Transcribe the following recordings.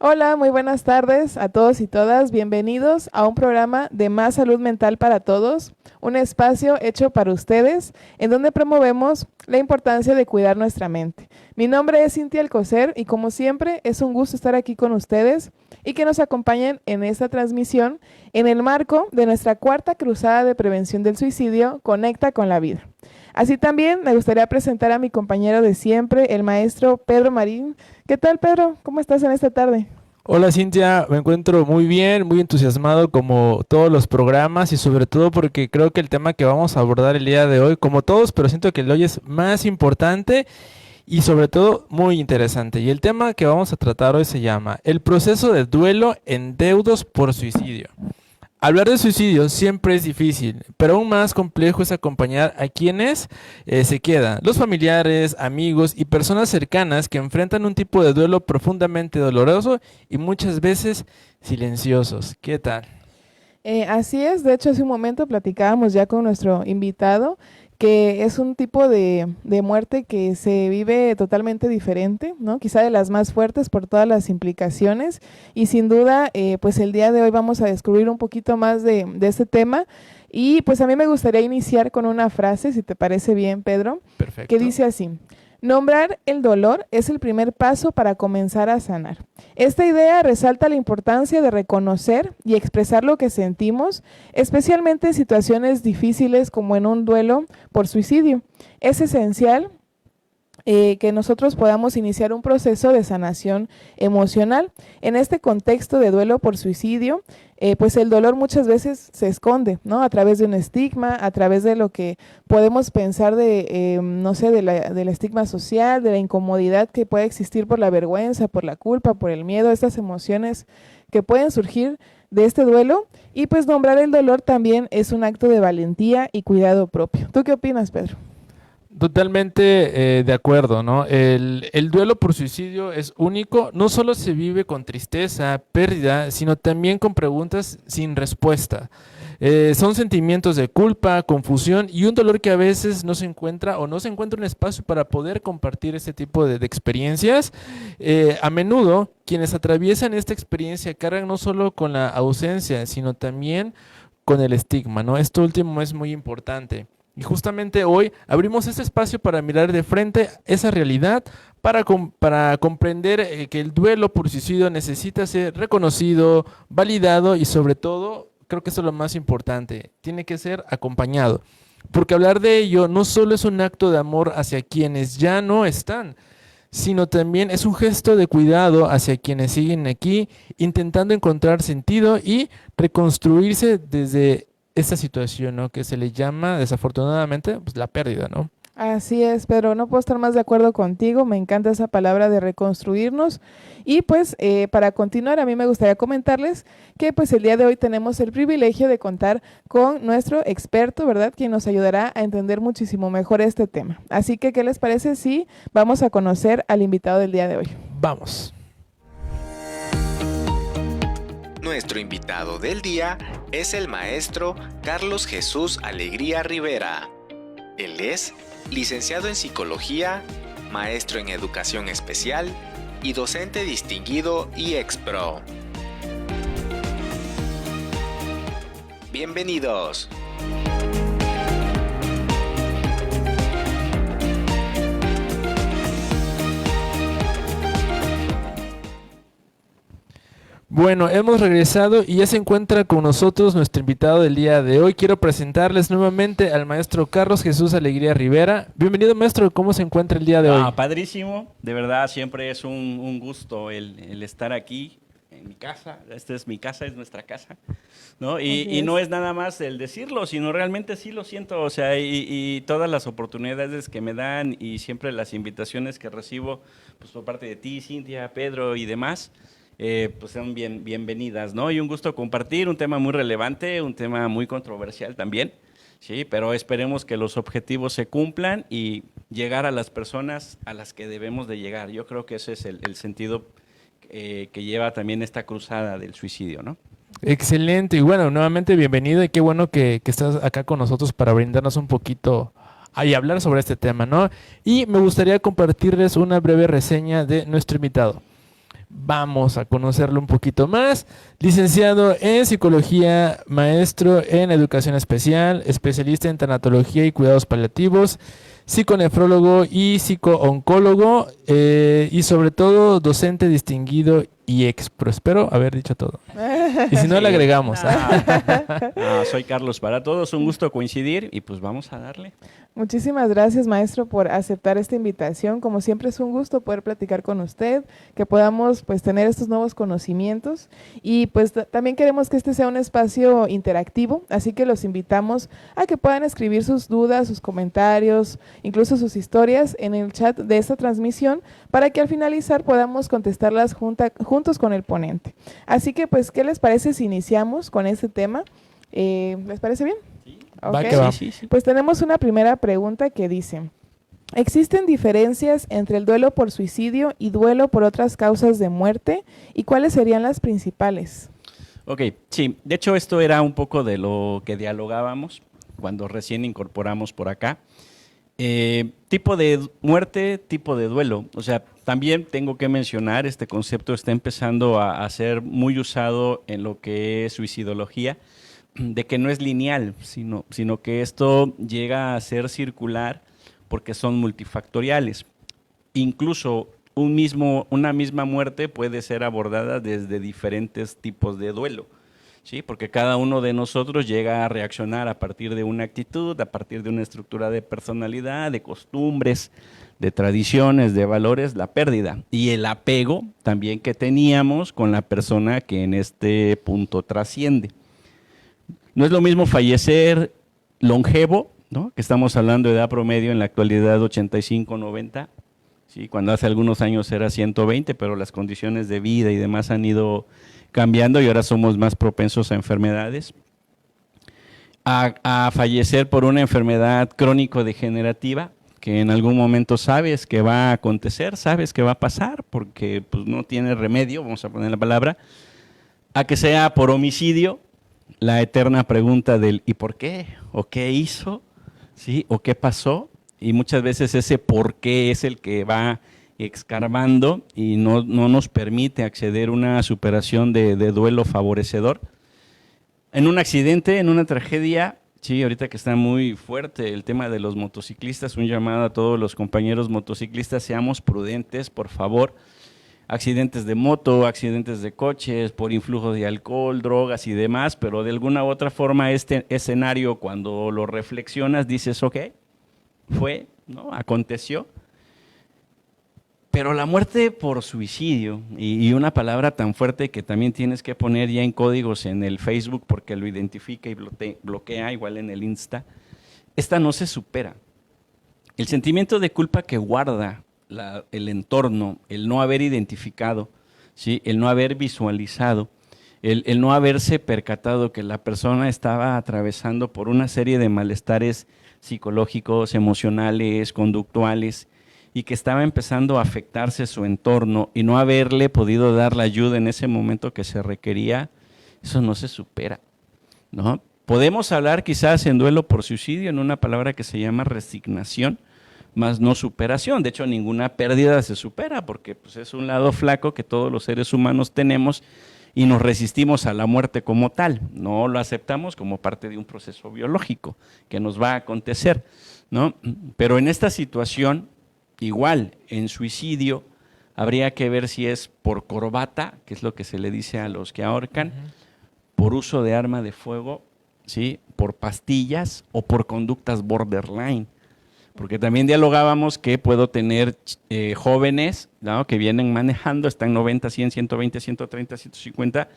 Hola, muy buenas tardes a todos y todas. Bienvenidos a un programa de Más Salud Mental para Todos, un espacio hecho para ustedes en donde promovemos la importancia de cuidar nuestra mente. Mi nombre es Cintia Alcocer y como siempre es un gusto estar aquí con ustedes y que nos acompañen en esta transmisión en el marco de nuestra cuarta cruzada de prevención del suicidio, Conecta con la Vida. Así también me gustaría presentar a mi compañero de siempre, el maestro Pedro Marín. ¿Qué tal, Pedro? ¿Cómo estás en esta tarde? Hola Cintia, me encuentro muy bien, muy entusiasmado como todos los programas y sobre todo porque creo que el tema que vamos a abordar el día de hoy, como todos, pero siento que el de hoy es más importante y sobre todo muy interesante. Y el tema que vamos a tratar hoy se llama el proceso de duelo en deudos por suicidio. Hablar de suicidio siempre es difícil, pero aún más complejo es acompañar a quienes se quedan, los familiares, amigos y personas cercanas que enfrentan un tipo de duelo profundamente doloroso y muchas veces silenciosos. ¿Qué tal? Así es, de hecho hace un momento platicábamos ya con nuestro invitado que es un tipo de muerte que se vive totalmente diferente, ¿no? Quizá de las más fuertes por todas las implicaciones y sin duda, pues el día de hoy vamos a descubrir un poquito más de este tema y pues a mí me gustaría iniciar con una frase, si te parece bien, Pedro, que Perfecto. dice así: nombrar el dolor es el primer paso para comenzar a sanar. Esta idea resalta la importancia de reconocer y expresar lo que sentimos, especialmente en situaciones difíciles como en un duelo por suicidio. Es esencial que nosotros podamos iniciar un proceso de sanación emocional. En este contexto de duelo por suicidio, pues el dolor muchas veces se esconde, ¿no? A través de un estigma, a través de lo que podemos pensar no sé, del estigma social, de la incomodidad que puede existir por la vergüenza, por la culpa, por el miedo, estas emociones que pueden surgir de este duelo. Y pues nombrar el dolor también es un acto de valentía y cuidado propio. ¿Tú qué opinas, Pedro? Totalmente de acuerdo, ¿no? El duelo por suicidio es único, no solo se vive con tristeza, pérdida, sino también con preguntas sin respuesta. Son sentimientos de culpa, confusión y un dolor que a veces no se encuentra o no se encuentra un espacio para poder compartir este tipo de experiencias. A menudo, quienes atraviesan esta experiencia cargan no solo con la ausencia, sino también con el estigma, ¿no? Esto último es muy importante. Y justamente hoy abrimos este espacio para mirar de frente esa realidad, para comprender que el duelo por suicidio necesita ser reconocido, validado y sobre todo, creo que eso es lo más importante, tiene que ser acompañado. Porque hablar de ello no solo es un acto de amor hacia quienes ya no están, sino también es un gesto de cuidado hacia quienes siguen aquí, intentando encontrar sentido y reconstruirse desde esta situación, ¿no? Que se le llama, desafortunadamente, pues la pérdida, ¿no? Así es, Pedro, no puedo estar más de acuerdo contigo, me encanta esa palabra de reconstruirnos y pues para continuar a mí me gustaría comentarles que pues el día de hoy tenemos el privilegio de contar con nuestro experto, ¿verdad? Quien nos ayudará a entender muchísimo mejor este tema. Así que, ¿qué les parece si vamos a conocer al invitado del día de hoy? Vamos. Nuestro invitado del día es el maestro Carlos Jesús Alegría Rivera. Él es licenciado en Psicología, maestro en Educación Especial y docente distinguido y ex-pro. Bienvenidos. Bueno, hemos regresado y ya se encuentra con nosotros nuestro invitado del día de hoy. Quiero presentarles nuevamente al maestro Carlos Jesús Alegría Rivera. Bienvenido, maestro, ¿cómo se encuentra el día de hoy? Padrísimo, de verdad siempre es un gusto el estar aquí en mi casa. Esta es mi casa, es nuestra casa, ¿no? Y no es nada más el decirlo, sino realmente sí lo siento, o sea, y todas las oportunidades que me dan y siempre las invitaciones que recibo, pues por parte de ti, Cintia, Pedro y demás, pues son bienvenidas, ¿no? Y un gusto compartir un tema muy relevante, un tema muy controversial también, sí, pero esperemos que los objetivos se cumplan y llegar a las personas a las que debemos de llegar. Yo creo que ese es el sentido que lleva también esta cruzada del suicidio, ¿no? Excelente, y bueno, nuevamente bienvenido y qué bueno que estás acá con nosotros para brindarnos un poquito y hablar sobre este tema, ¿no? Y me gustaría compartirles una breve reseña de nuestro invitado. Vamos a conocerlo un poquito más. Licenciado en psicología, maestro en educación especial, especialista en tanatología y cuidados paliativos, psiconefrólogo y psicooncólogo, y sobre todo docente distinguido y expro. Espero haber dicho todo. Y si no, Sí. le agregamos. Soy Carlos para todos, un gusto coincidir y pues vamos a darle. Muchísimas gracias, maestro, por aceptar esta invitación. Como siempre es un gusto poder platicar con usted, que podamos pues tener estos nuevos conocimientos y pues también queremos que este sea un espacio interactivo, así que los invitamos a que puedan escribir sus dudas, sus comentarios, incluso sus historias en el chat de esta transmisión para que al finalizar podamos contestarlas juntos con el ponente. Así que pues, ¿qué les parece si iniciamos con este tema? ¿Les parece bien? Va Ok. que va. Sí. Pues tenemos una primera pregunta que dice, ¿existen diferencias entre el duelo por suicidio y duelo por otras causas de muerte? ¿Y cuáles serían las principales? Ok, sí, de hecho esto era un poco de lo que dialogábamos cuando recién incorporamos por acá. Tipo de muerte, tipo de duelo. O sea, también tengo que mencionar, este concepto está empezando a ser muy usado en lo que es suicidología, de que no es lineal, sino que esto llega a ser circular porque son multifactoriales. Incluso una misma muerte puede ser abordada desde diferentes tipos de duelo, ¿sí? Porque cada uno de nosotros llega a reaccionar a partir de una actitud, a partir de una estructura de personalidad, de costumbres, de tradiciones, de valores, la pérdida y el apego también que teníamos con la persona que en este punto trasciende. No es lo mismo fallecer longevo, ¿no? Que estamos hablando de edad promedio en la actualidad 85, 90, ¿sí? Cuando hace algunos años era 120, pero las condiciones de vida y demás han ido cambiando y ahora somos más propensos a enfermedades. A fallecer por una enfermedad crónico-degenerativa, que en algún momento sabes que va a acontecer, sabes que va a pasar, porque pues, no tiene remedio, vamos a poner la palabra, a que sea por homicidio, la eterna pregunta del ¿y por qué? ¿O qué hizo? ¿Sí? ¿O qué pasó? Y muchas veces ese por qué es el que va escarbando y no nos permite acceder a una superación de duelo favorecedor. En un accidente, en una tragedia, sí, ahorita que está muy fuerte el tema de los motociclistas, un llamado a todos los compañeros motociclistas, seamos prudentes, por favor. Accidentes de moto, accidentes de coches, por influjo de alcohol, drogas y demás, pero de alguna u otra forma este escenario cuando lo reflexionas dices, ok, fue, ¿no? Aconteció. Pero la muerte por suicidio, y una palabra tan fuerte que también tienes que poner ya en códigos en el Facebook porque lo identifica y bloquea, igual en el Insta, esta no se supera. El sentimiento de culpa que guarda el entorno, el no haber identificado, ¿sí? El no haber visualizado, el no haberse percatado que la persona estaba atravesando por una serie de malestares psicológicos, emocionales, conductuales, y que estaba empezando a afectarse su entorno y no haberle podido dar la ayuda en ese momento que se requería, eso no se supera, ¿no? Podemos hablar quizás en duelo por suicidio en una palabra que se llama resignación, más no superación. De hecho, ninguna pérdida se supera porque pues, es un lado flaco que todos los seres humanos tenemos y nos resistimos a la muerte como tal. No lo aceptamos como parte de un proceso biológico que nos va a acontecer, ¿no? Pero en esta situación, igual, en suicidio, habría que ver si es por corbata, que es lo que se le dice a los que ahorcan, por uso de arma de fuego, ¿sí? Por pastillas o por conductas borderline. Porque también dialogábamos que puedo tener jóvenes, ¿no? Que vienen manejando, están 90, 100, 120, 130, 150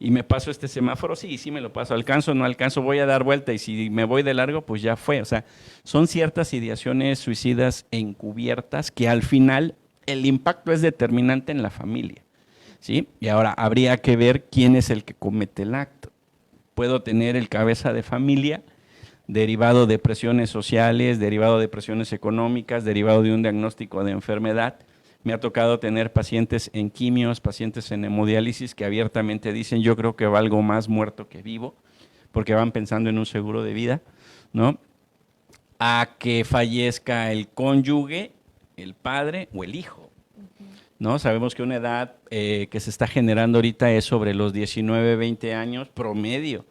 y me paso este semáforo, sí me lo paso, alcanzo, no alcanzo, voy a dar vuelta y si me voy de largo, pues ya fue. O sea, son ciertas ideaciones suicidas encubiertas que al final el impacto es determinante en la familia, ¿sí? Y ahora habría que ver quién es el que comete el acto. Puedo tener el cabeza de familia derivado de presiones sociales, derivado de presiones económicas, derivado de un diagnóstico de enfermedad. Me ha tocado tener pacientes en quimios, pacientes en hemodiálisis que abiertamente dicen yo creo que valgo más muerto que vivo, porque van pensando en un seguro de vida, ¿no? A que fallezca el cónyuge, el padre o el hijo. ¿no? Sabemos que una edad que se está generando ahorita es sobre los 19, 20 años promedio,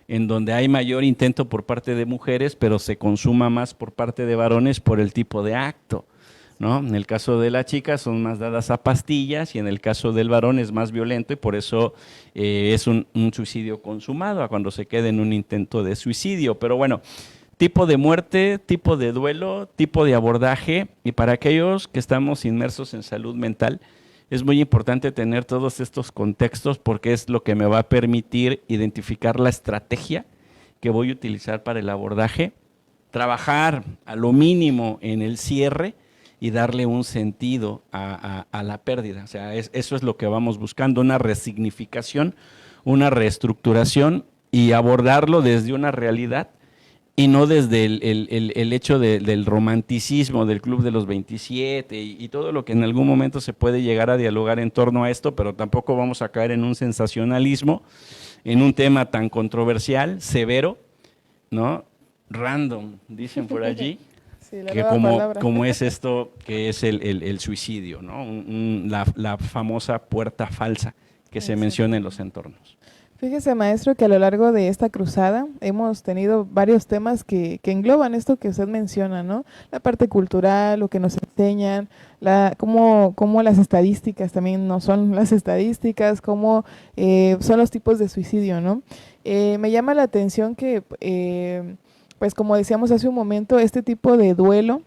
en donde hay mayor intento por parte de mujeres, pero se consuma más por parte de varones por el tipo de acto, ¿no? En el caso de la chica son más dadas a pastillas y en el caso del varón es más violento y por eso es un suicidio consumado, a cuando se queda en un intento de suicidio. Pero bueno, tipo de muerte, tipo de duelo, tipo de abordaje, y para aquellos que estamos inmersos en salud mental, es muy importante tener todos estos contextos porque es lo que me va a permitir identificar la estrategia que voy a utilizar para el abordaje, trabajar a lo mínimo en el cierre y darle un sentido a la pérdida. O sea, eso es lo que vamos buscando, una resignificación, una reestructuración y abordarlo desde una realidad y no desde el hecho del romanticismo del Club de los 27 y todo lo que en algún momento se puede llegar a dialogar en torno a esto, pero tampoco vamos a caer en un sensacionalismo, en un tema tan controversial, severo, ¿no? Random, dicen por allí, Sí, la que nueva palabra. como es esto, que es el suicidio, ¿no? La famosa puerta falsa que se menciona en los entornos. Fíjese, maestro, que a lo largo de esta cruzada hemos tenido varios temas que engloban esto que usted menciona, ¿no? La parte cultural, lo que nos enseñan, cómo las estadísticas también no son las estadísticas, cómo son los tipos de suicidio, ¿no? Me llama la atención que, pues como decíamos hace un momento, este tipo de duelo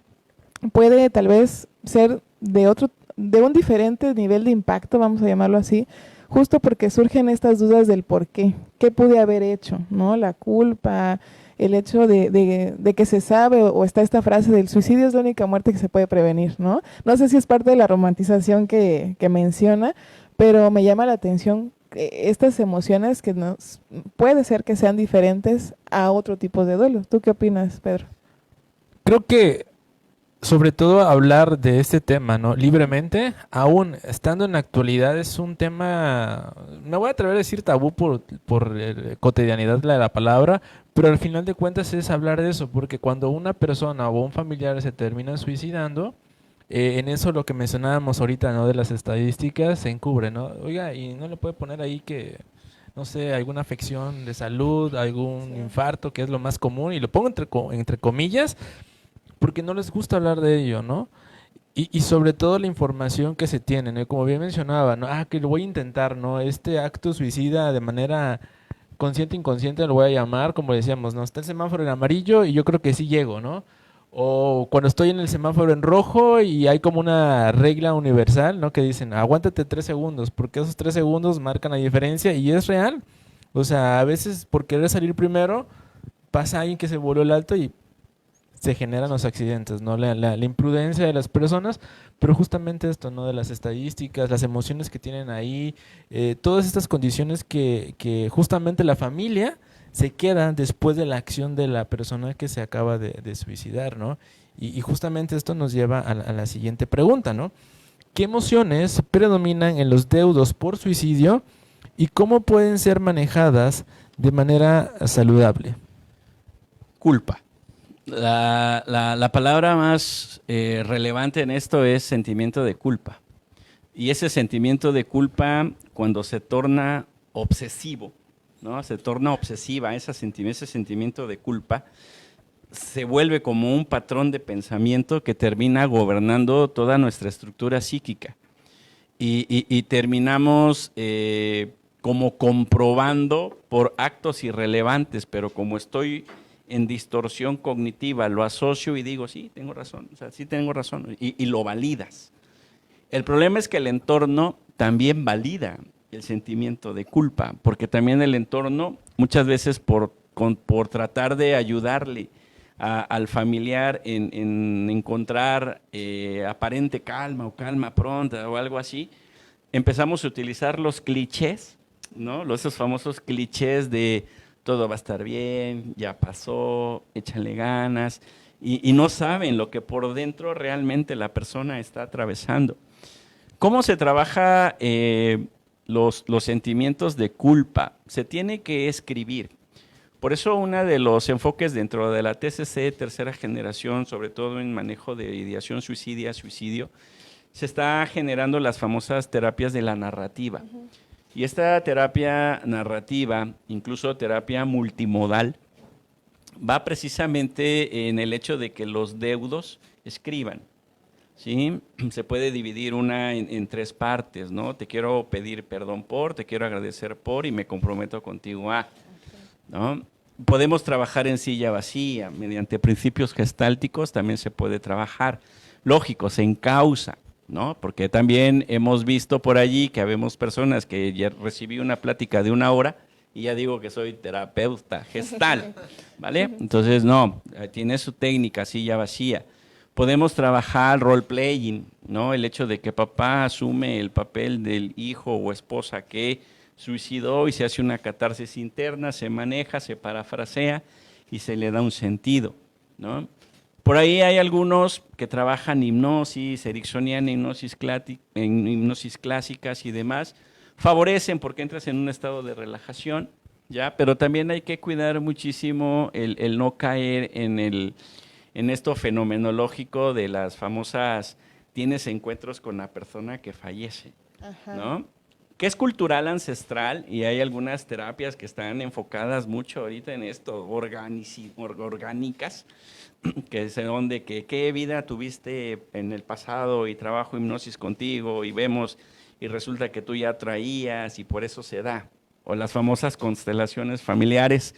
puede tal vez ser de un diferente nivel de impacto, vamos a llamarlo así, justo porque surgen estas dudas del por qué pude haber hecho, ¿no? La culpa, el hecho de que se sabe o está esta frase del suicidio es la única muerte que se puede prevenir, ¿no? No sé si es parte de la romantización que menciona, pero me llama la atención estas emociones que puede ser que sean diferentes a otro tipo de duelo. ¿Tú qué opinas, Pedro? Creo que sobre todo hablar de este tema, ¿no? Libremente, aún estando en la actualidad, es un tema, me voy a atrever a decir tabú por cotidianidad de la palabra, pero al final de cuentas es hablar de eso, porque cuando una persona o un familiar se termina suicidando, en eso lo que mencionábamos ahorita, ¿no? De las estadísticas se encubre, ¿no? Oiga, y no le puede poner ahí que, no sé, alguna afección de salud, algún infarto, que es lo más común, y lo pongo entre comillas, porque no les gusta hablar de ello, ¿no? Y sobre todo la información que se tiene, ¿no? Como bien mencionaba, ¿no? Que lo voy a intentar, ¿no? Este acto suicida de manera consciente inconsciente lo voy a llamar, como decíamos, ¿no? Está el semáforo en amarillo y yo creo que sí llego, ¿no? O cuando estoy en el semáforo en rojo y hay como una regla universal, ¿no? Que dicen, aguántate 3 segundos, porque esos 3 segundos marcan la diferencia y es real. O sea, a veces por querer salir primero, pasa alguien que se voló el alto y se generan los accidentes, ¿no? La imprudencia de las personas, pero justamente esto, ¿no? De las estadísticas, las emociones que tienen ahí, todas estas condiciones que justamente la familia se queda después de la acción de la persona que se acaba de suicidar, ¿no? Y justamente esto nos lleva a la siguiente pregunta, ¿no? ¿Qué emociones predominan en los deudos por suicidio y cómo pueden ser manejadas de manera saludable? Culpa. La palabra más relevante en esto es sentimiento de culpa. Y ese sentimiento de culpa, cuando se torna obsesivo, ¿no? Se torna obsesiva, ese sentimiento de culpa, se vuelve como un patrón de pensamiento que termina gobernando toda nuestra estructura psíquica. Y terminamos como comprobando por actos irrelevantes, pero como estoy en distorsión cognitiva, lo asocio y digo, sí, tengo razón, o sea, sí tengo razón, y lo validas. El problema es que el entorno también valida el sentimiento de culpa, porque también el entorno, muchas veces por tratar de ayudarle al familiar en encontrar aparente calma o calma pronta o algo así, empezamos a utilizar los clichés, ¿no? Esos famosos clichés de todo va a estar bien, ya pasó, échale ganas, y no saben lo que por dentro realmente la persona está atravesando. ¿Cómo se trabaja los sentimientos de culpa? Se tiene que escribir. Por eso uno de los enfoques dentro de la TCC, tercera generación, sobre todo en manejo de ideación suicidio, se está generando las famosas terapias de la narrativa. Y esta terapia narrativa, incluso terapia multimodal, va precisamente en el hecho de que los deudos escriban, ¿sí? Se puede dividir una en 3 partes, ¿no? Te quiero pedir perdón por, te quiero agradecer por y me comprometo contigo a, ¿no? Podemos trabajar en silla vacía, mediante principios gestálticos también se puede trabajar, lógicos, en causa, ¿no? Porque también hemos visto por allí que habemos personas que ya recibí una plática de 1 hora y ya digo que soy terapeuta gestal, ¿vale? Entonces, no, tiene su técnica, silla vacía. Podemos trabajar role-playing, ¿no? El hecho de que papá asume el papel del hijo o esposa que suicidó y se hace una catarsis interna, se maneja, se parafrasea y se le da un sentido, ¿no? Por ahí hay algunos que trabajan hipnosis ericksoniana, hipnosis clásicas y demás. Favorecen porque entras en un estado de relajación, ¿ya? Pero también hay que cuidar muchísimo el no caer en esto fenomenológico de las famosas tienes encuentros con la persona que fallece, ¿no? Que es cultural ancestral y hay algunas terapias que están enfocadas mucho ahorita en esto, orgánicas, que son de que qué vida tuviste en el pasado y trabajo hipnosis contigo y vemos y resulta que tú ya traías y por eso se da. O las famosas constelaciones familiares,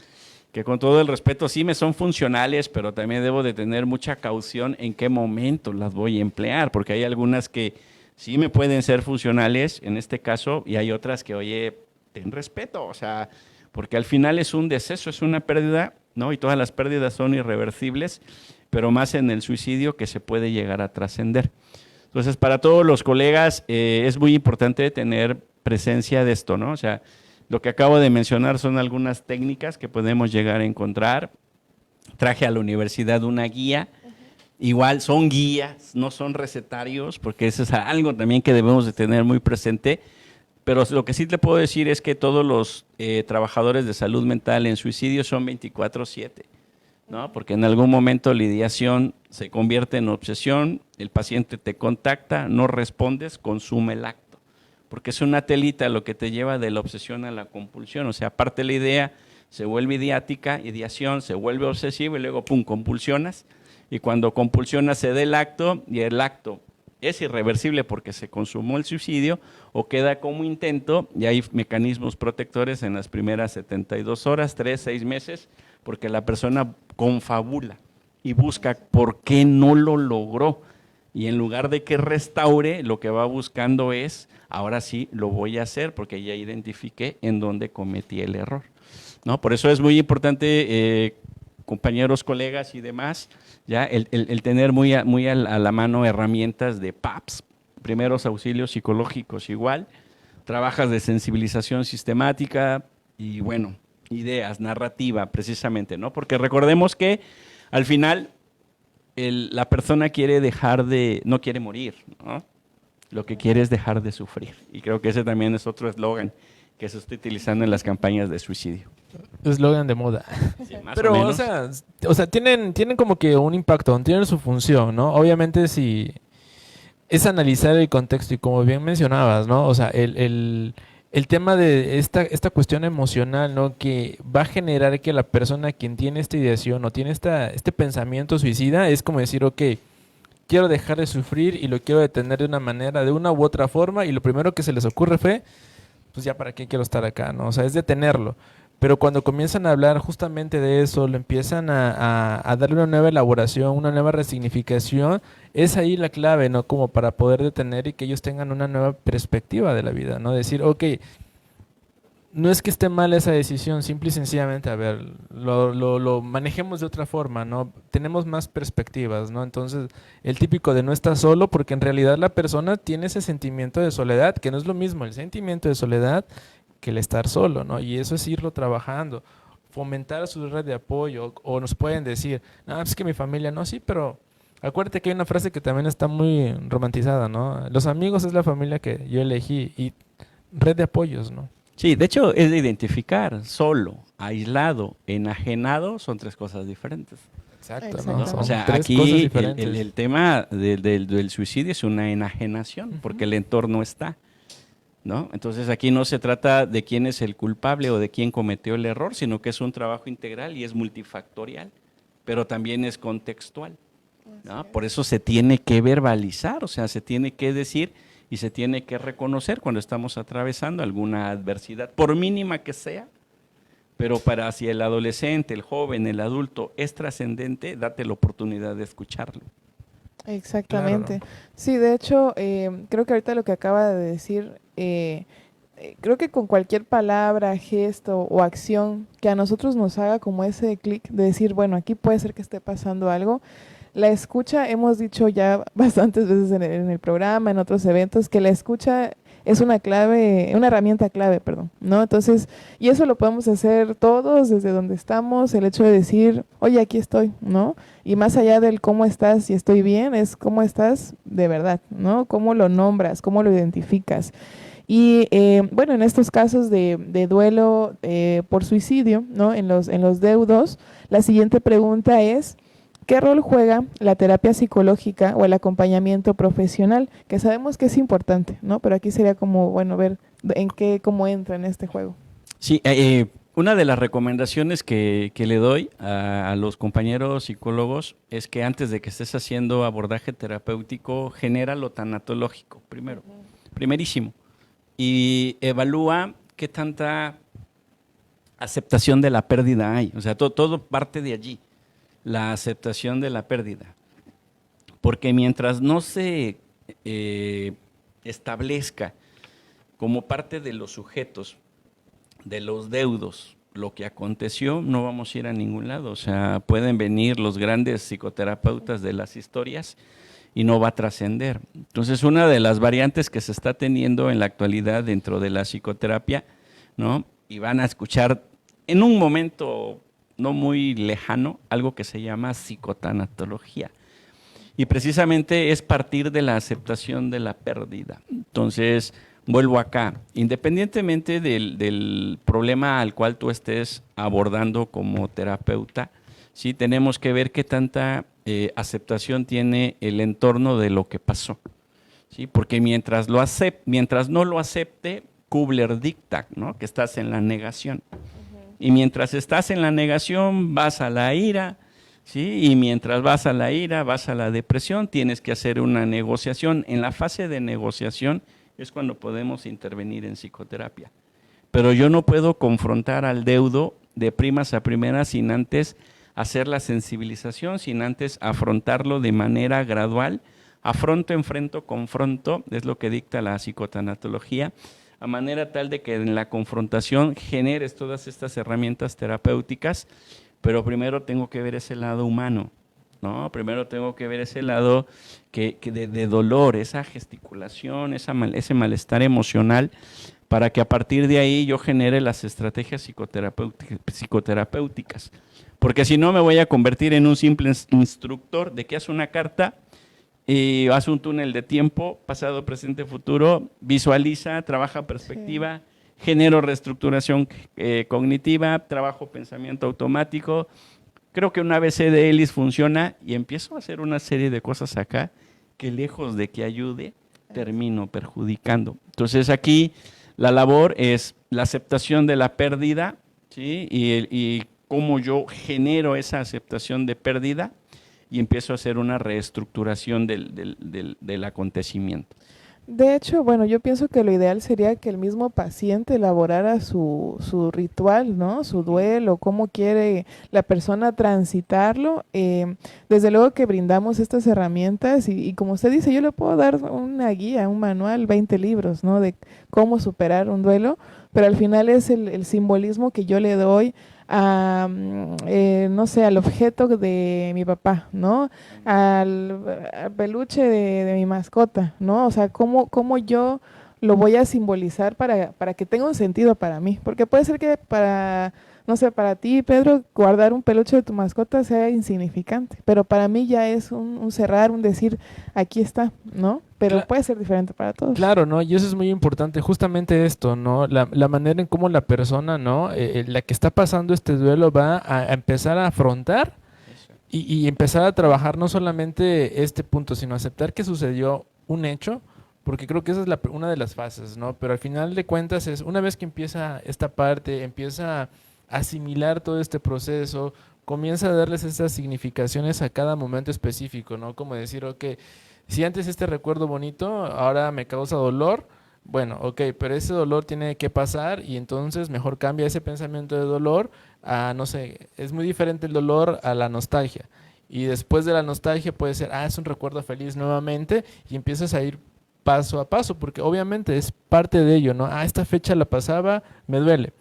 que con todo el respeto sí me son funcionales, pero también debo de tener mucha caución en qué momento las voy a emplear, porque hay algunas que sí me pueden ser funcionales en este caso y hay otras que, oye, ten respeto, o sea, porque al final es un deceso, es una pérdida, ¿no? Y todas las pérdidas son irreversibles, pero más en el suicidio que se puede llegar a trascender. Entonces, para todos los colegas es muy importante tener presencia de esto, ¿no? O sea, lo que acabo de mencionar son algunas técnicas que podemos llegar a encontrar. Traje a la universidad una guía. Igual son guías, no son recetarios, porque eso es algo también que debemos de tener muy presente. Pero lo que sí te puedo decir es que todos los trabajadores de salud mental en suicidio son 24/7, ¿no? Porque en algún momento la ideación se convierte en obsesión, el paciente te contacta, no respondes, consume el acto. Porque es una telita lo que te lleva de la obsesión a la compulsión. O sea, aparte la idea se vuelve ideación, se vuelve obsesivo y luego, pum, compulsionas. Y cuando compulsionas se da el acto y el acto es irreversible porque se consumó el suicidio o queda como intento y hay mecanismos protectores en las primeras 72 horas, 3, 6 meses, porque la persona confabula y busca por qué no lo logró. Y en lugar de que restaure, lo que va buscando es, ahora sí lo voy a hacer porque ya identifiqué en dónde cometí el error, ¿no? Por eso es muy importante, compañeros, colegas y demás, ya el tener muy a la mano herramientas de PAPS, primeros auxilios psicológicos igual, trabajas de sensibilización sistemática y bueno, ideas, narrativa precisamente, ¿no? Porque recordemos que al final la persona quiere no quiere morir, ¿no? Lo que quiere es dejar de sufrir. Y creo que ese también es otro eslogan que se está utilizando en las campañas de suicidio. Eslogan de moda. Sí, más Pero, o menos. o sea, tienen como que un impacto, tienen su función, ¿no? Obviamente si es analizar el contexto y como bien mencionabas, ¿no? O sea, el tema de esta cuestión emocional, ¿no? Que va a generar que la persona quien tiene esta ideación o tiene este pensamiento suicida es como decir, ok, quiero dejar de sufrir y lo quiero detener de una manera, de una u otra forma y lo primero que se les ocurre fue, pues ya para qué quiero estar acá, ¿no? O sea, es detenerlo. Pero cuando comienzan a hablar justamente de eso, lo empiezan a darle una nueva elaboración, una nueva resignificación, es ahí la clave, ¿no? Como para poder detener y que ellos tengan una nueva perspectiva de la vida, ¿no? Decir, ok, no es que esté mal esa decisión, simple y sencillamente, a ver, lo manejemos de otra forma, ¿no? Tenemos más perspectivas, ¿no? Entonces, el típico de no estar solo, porque en realidad la persona tiene ese sentimiento de soledad, que no es lo mismo el sentimiento de soledad que el estar solo, ¿no? Y eso es irlo trabajando, fomentar su red de apoyo, o nos pueden decir, no, es que mi familia no, sí, pero acuérdate que hay una frase que también está muy romantizada, ¿no? Los amigos es la familia que yo elegí y red de apoyos, ¿no? Sí, de hecho es de identificar, solo, aislado, enajenado, son 3 cosas diferentes. Exacto, ¿no? Exactamente. Son O sea, tres aquí cosas el, diferentes. el tema del suicidio es una enajenación, porque el entorno está, ¿no? Entonces aquí no se trata de quién es el culpable o de quién cometió el error, sino que es un trabajo integral y es multifactorial, pero también es contextual, ¿no? Por eso se tiene que verbalizar, o sea, se tiene que decir y se tiene que reconocer cuando estamos atravesando alguna adversidad, por mínima que sea. Pero para si el adolescente, el joven, el adulto es trascendente, date la oportunidad de escucharlo. Exactamente. Claro. Sí, de hecho, creo que ahorita lo que acaba de decir, creo que con cualquier palabra, gesto o acción que a nosotros nos haga como ese clic de decir, bueno, aquí puede ser que esté pasando algo. La escucha, hemos dicho ya bastantes veces en el programa, en otros eventos, que la escucha es una clave, una herramienta clave, perdón, ¿no? Entonces, y eso lo podemos hacer todos desde donde estamos, el hecho de decir, oye, aquí estoy, ¿no? Y más allá del cómo estás y estoy bien, es cómo estás de verdad, ¿no? Cómo lo nombras, cómo lo identificas. Y bueno, en estos casos de duelo por suicidio, ¿no? En los deudos, la siguiente pregunta es, ¿qué rol juega la terapia psicológica o el acompañamiento profesional? Que sabemos que es importante, ¿no? Pero aquí sería como, bueno, ver en qué, cómo entra en este juego. Sí, una de las recomendaciones que le doy a los compañeros psicólogos es que antes de que estés haciendo abordaje terapéutico, genera lo tanatológico primero, primerísimo, y evalúa qué tanta aceptación de la pérdida hay. O sea, todo parte de allí, la aceptación de la pérdida. Porque mientras no se establezca como parte de los sujetos, de los deudos, lo que aconteció, no vamos a ir a ningún lado. O sea, pueden venir los grandes psicoterapeutas de las historias y no va a trascender. Entonces, una de las variantes que se está teniendo en la actualidad dentro de la psicoterapia, ¿no? Y van a escuchar en un momento no muy lejano algo que se llama psicotanatología. Y precisamente es partir de la aceptación de la pérdida. Entonces, vuelvo acá, independientemente del problema al cual tú estés abordando como terapeuta, sí tenemos que ver qué tanta aceptación tiene el entorno de lo que pasó, ¿sí? Porque mientras no lo acepte, Kubler dicta, ¿no? Que estás en la negación. Y mientras estás en la negación, vas a la ira, ¿sí? Y mientras vas a la ira, vas a la depresión, tienes que hacer una negociación. En la fase de negociación es cuando podemos intervenir en psicoterapia. Pero yo no puedo confrontar al deudo de primas a primeras sin antes hacer la sensibilización, sin antes afrontarlo de manera gradual. Afronto, enfrento, confronto, es lo que dicta la psicotanatología, a manera tal de que en la confrontación generes todas estas herramientas terapéuticas, pero primero tengo que ver ese lado humano, ¿no? Primero tengo que ver ese lado de dolor, esa gesticulación, ese malestar emocional, para que a partir de ahí yo genere las estrategias psicoterapéuticas. Porque si no me voy a convertir en un simple instructor de que hace una carta y hace un túnel de tiempo, pasado, presente, futuro, visualiza, trabaja perspectiva, sí, genero reestructuración cognitiva, trabajo pensamiento automático. Creo que un ABC de Ellis funciona y empiezo a hacer una serie de cosas acá que lejos de que ayude, termino perjudicando. Entonces aquí la labor es la aceptación de la pérdida, ¿sí? Y cómo yo genero esa aceptación de pérdida y empiezo a hacer una reestructuración del acontecimiento. De hecho, bueno, yo pienso que lo ideal sería que el mismo paciente elaborara su ritual, ¿no? Su duelo, cómo quiere la persona transitarlo. Desde luego que brindamos estas herramientas y como usted dice, yo le puedo dar una guía, un manual, 20 libros, ¿no? De cómo superar un duelo, pero al final es el simbolismo que yo le doy a, no sé, al objeto de mi papá, ¿no? Al peluche de mi mascota, ¿no? O sea, cómo yo lo voy a simbolizar para que tenga un sentido para mí. Porque puede ser que no sé, para ti, Pedro, guardar un peluche de tu mascota sea insignificante, pero para mí ya es un cerrar, un decir, aquí está, ¿no? Pero puede ser diferente para todos. Claro, ¿no? Y eso es muy importante, justamente esto, ¿no? La manera en cómo la persona, ¿no? La que está pasando este duelo va a empezar a afrontar y empezar a trabajar no solamente este punto, sino aceptar que sucedió un hecho, porque creo que esa es una de las fases, ¿no? Pero al final de cuentas es, una vez que empieza esta parte, empieza a asimilar todo este proceso, comienza a darles estas significaciones a cada momento específico, ¿no? Como decir, ok, si antes este recuerdo bonito ahora me causa dolor, bueno, ok, pero ese dolor tiene que pasar y entonces mejor cambia ese pensamiento de dolor a, no sé, es muy diferente el dolor a la nostalgia. Y después de la nostalgia puede ser, es un recuerdo feliz nuevamente y empiezas a ir paso a paso, porque obviamente es parte de ello, ¿no? Esta fecha la pasaba, me duele.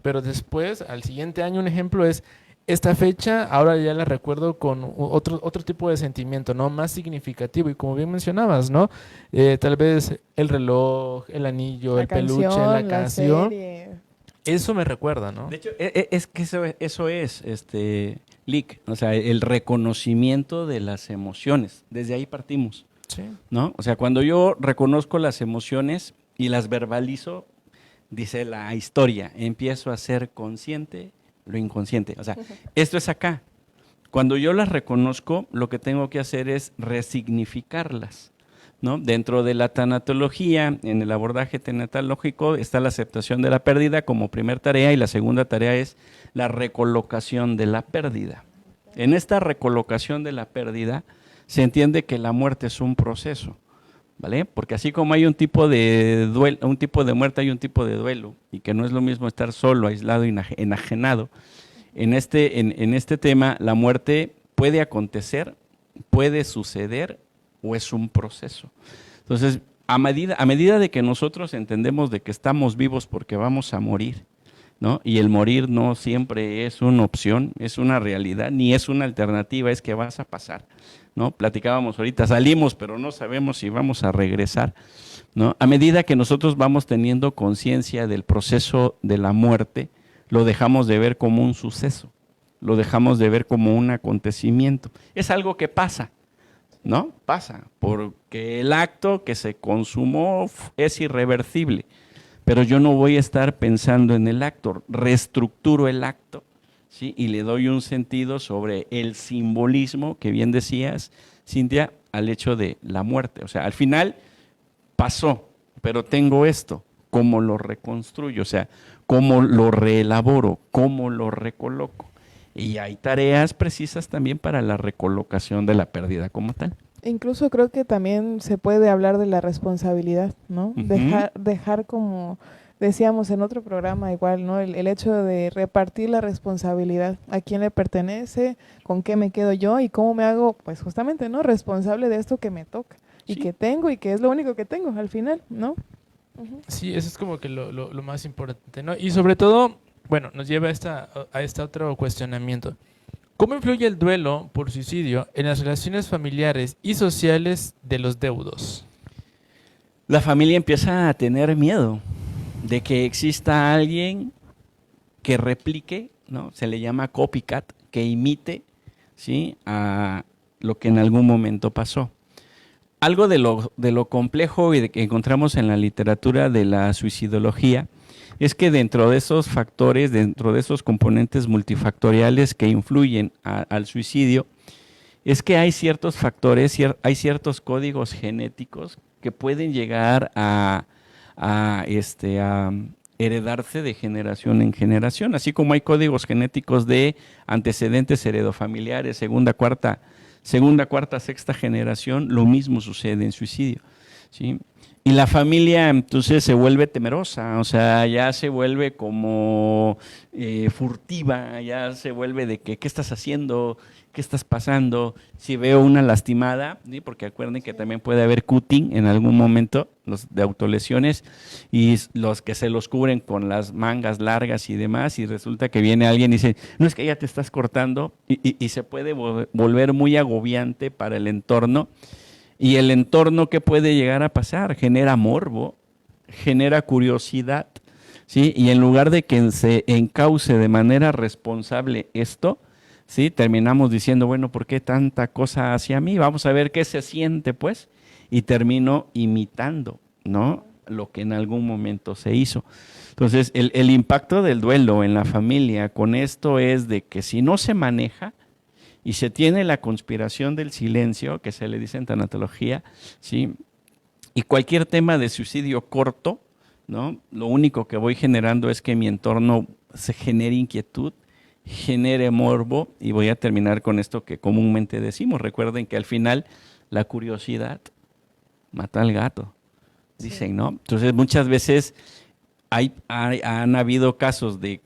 Pero después, al siguiente año, un ejemplo es, esta fecha ahora ya la recuerdo con otro tipo de sentimiento, ¿no? Más significativo. Y como bien mencionabas, ¿no? Tal vez el reloj, el anillo, el peluche, la canción. Serie. Eso me recuerda, ¿no? De hecho, es que eso es, Lick, o sea, el reconocimiento de las emociones. Desde ahí partimos, Sí. ¿no? O sea, cuando yo reconozco las emociones y las verbalizo, dice la historia, empiezo a ser consciente lo inconsciente. O sea, esto es acá. Cuando yo las reconozco, lo que tengo que hacer es resignificarlas, ¿no? Dentro de la tanatología, en el abordaje tanatológico, está la aceptación de la pérdida como primer tarea y la segunda tarea es la recolocación de la pérdida. En esta recolocación de la pérdida se entiende que la muerte es un proceso, ¿vale? Porque así como hay un tipo de duelo, un tipo de muerte, hay un tipo de duelo, y que no es lo mismo estar solo, aislado, enajenado. En este tema, la muerte puede acontecer, puede suceder o es un proceso. Entonces, a medida de que nosotros entendemos de que estamos vivos porque vamos a morir, ¿no? Y el morir no siempre es una opción, es una realidad, ni es una alternativa, es que vas a pasar, ¿no? Platicábamos ahorita, salimos, pero no sabemos si vamos a regresar, ¿no? A medida que nosotros vamos teniendo conciencia del proceso de la muerte, lo dejamos de ver como un suceso, lo dejamos de ver como un acontecimiento. Es algo que pasa, ¿no? Pasa, porque el acto que se consumó es irreversible, pero yo no voy a estar pensando en el acto, reestructuro el acto, ¿sí? Y le doy un sentido sobre el simbolismo que bien decías, Cintia, al hecho de la muerte. O sea, al final pasó, pero tengo esto, ¿cómo lo reconstruyo? O sea, ¿cómo lo reelaboro? ¿Cómo lo recoloco? Y hay tareas precisas también para la recolocación de la pérdida como tal. Incluso creo que también se puede hablar de la responsabilidad, ¿no? Ujú. Dejar como decíamos en otro programa igual, ¿no? El hecho de repartir la responsabilidad, a quién le pertenece, con qué me quedo yo y cómo me hago, pues justamente, ¿no? Responsable de esto que me toca y Sí. que tengo y que es lo único que tengo al final, ¿no? Ujú. Sí, eso es como que lo más importante, ¿no? Y sobre todo, bueno, nos lleva a este otro cuestionamiento. ¿Cómo influye el duelo por suicidio en las relaciones familiares y sociales de los deudos? La familia empieza a tener miedo de que exista alguien que replique, ¿no? Se le llama copycat, que imite, ¿sí? A lo que en algún momento pasó. Algo de lo complejo y de que encontramos en la literatura de la suicidología es que dentro de esos factores, dentro de esos componentes multifactoriales que influyen al suicidio, es que hay ciertos factores, hay ciertos códigos genéticos que pueden llegar a heredarse de generación en generación, así como hay códigos genéticos de antecedentes heredofamiliares, segunda, cuarta, sexta generación, lo mismo sucede en suicidio, ¿sí? Y la familia entonces se vuelve temerosa, o sea, ya se vuelve como furtiva, ya se vuelve de que, ¿qué estás haciendo? ¿Qué estás pasando? Si veo una lastimada, ¿sí? Porque acuerden que también puede haber cutting en algún momento, los de autolesiones, y los que se los cubren con las mangas largas y demás, y resulta que viene alguien y dice, no, es que ya te estás cortando, y se puede volver muy agobiante para el entorno. Y el entorno, ¿qué puede llegar a pasar? Genera morbo, genera curiosidad, ¿sí? Y en lugar de que se encauce de manera responsable esto, ¿sí? Terminamos diciendo, bueno, ¿por qué tanta cosa hacia mí? Vamos a ver qué se siente, pues, y termino imitando, ¿no? Lo que en algún momento se hizo. Entonces, el impacto del duelo en la familia con esto es de que si no se maneja, y se tiene la conspiración del silencio, que se le dice en tanatología, ¿sí? Y cualquier tema de suicidio corto, ¿no? Lo único que voy generando es que mi entorno se genere inquietud, genere morbo, y voy a terminar con esto que comúnmente decimos. Recuerden que al final la curiosidad mata al gato, dicen, ¿no? Entonces muchas veces han habido casos de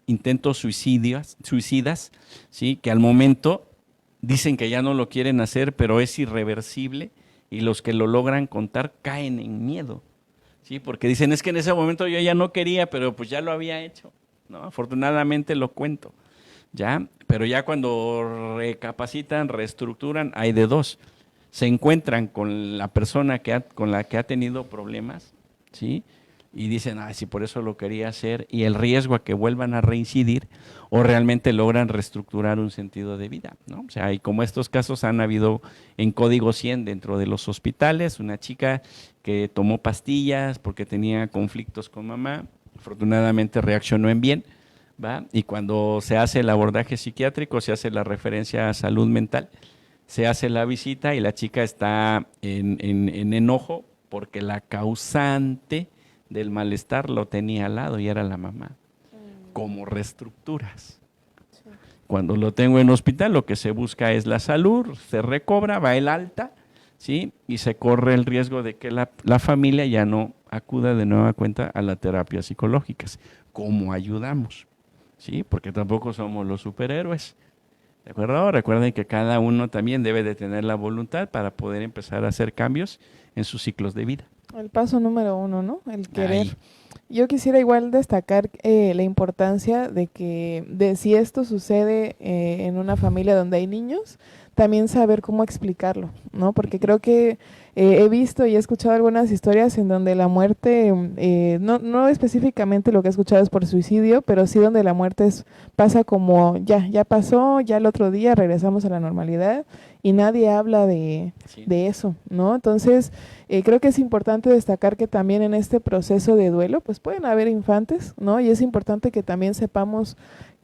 intentos suicidas, ¿sí? Que al momento dicen que ya no lo quieren hacer, pero es irreversible, y los que lo logran contar caen en miedo, ¿sí? Porque dicen, es que en ese momento yo ya no quería, pero pues ya lo había hecho, ¿no? Afortunadamente lo cuento, ¿ya? Pero ya cuando recapacitan, reestructuran, hay de dos. Se encuentran con la persona con la que ha tenido problemas, ¿sí? Y dicen, sí, por eso lo quería hacer, y el riesgo a que vuelvan a reincidir, o realmente logran reestructurar un sentido de vida, ¿no? O sea, y como estos casos han habido en Código 100 dentro de los hospitales, una chica que tomó pastillas porque tenía conflictos con mamá, afortunadamente reaccionó en bien, ¿va? Y cuando se hace el abordaje psiquiátrico, se hace la referencia a salud mental, se hace la visita y la chica está en enojo porque la causante del malestar lo tenía al lado y era la mamá. Como reestructuras. Sí. Cuando lo tengo en hospital, lo que se busca es la salud, se recobra, va el alta, ¿sí? Y se corre el riesgo de que la familia ya no acuda de nueva cuenta a las terapias psicológicas. ¿Cómo ayudamos? ¿Sí? Porque tampoco somos los superhéroes. ¿De acuerdo? Recuerden que cada uno también debe de tener la voluntad para poder empezar a hacer cambios en sus ciclos de vida. El paso número 1, ¿no? El querer. Yo quisiera igual destacar la importancia de si esto sucede en una familia donde hay niños, también saber cómo explicarlo, ¿no? Porque creo que he visto y he escuchado algunas historias en donde la muerte, no específicamente lo que he escuchado es por suicidio, pero sí donde la muerte pasa como ya pasó, ya el otro día regresamos a la normalidad y nadie habla de eso, ¿no? Entonces, creo que es importante destacar que también en este proceso de duelo, pues pueden haber infantes, ¿no? Y es importante que también sepamos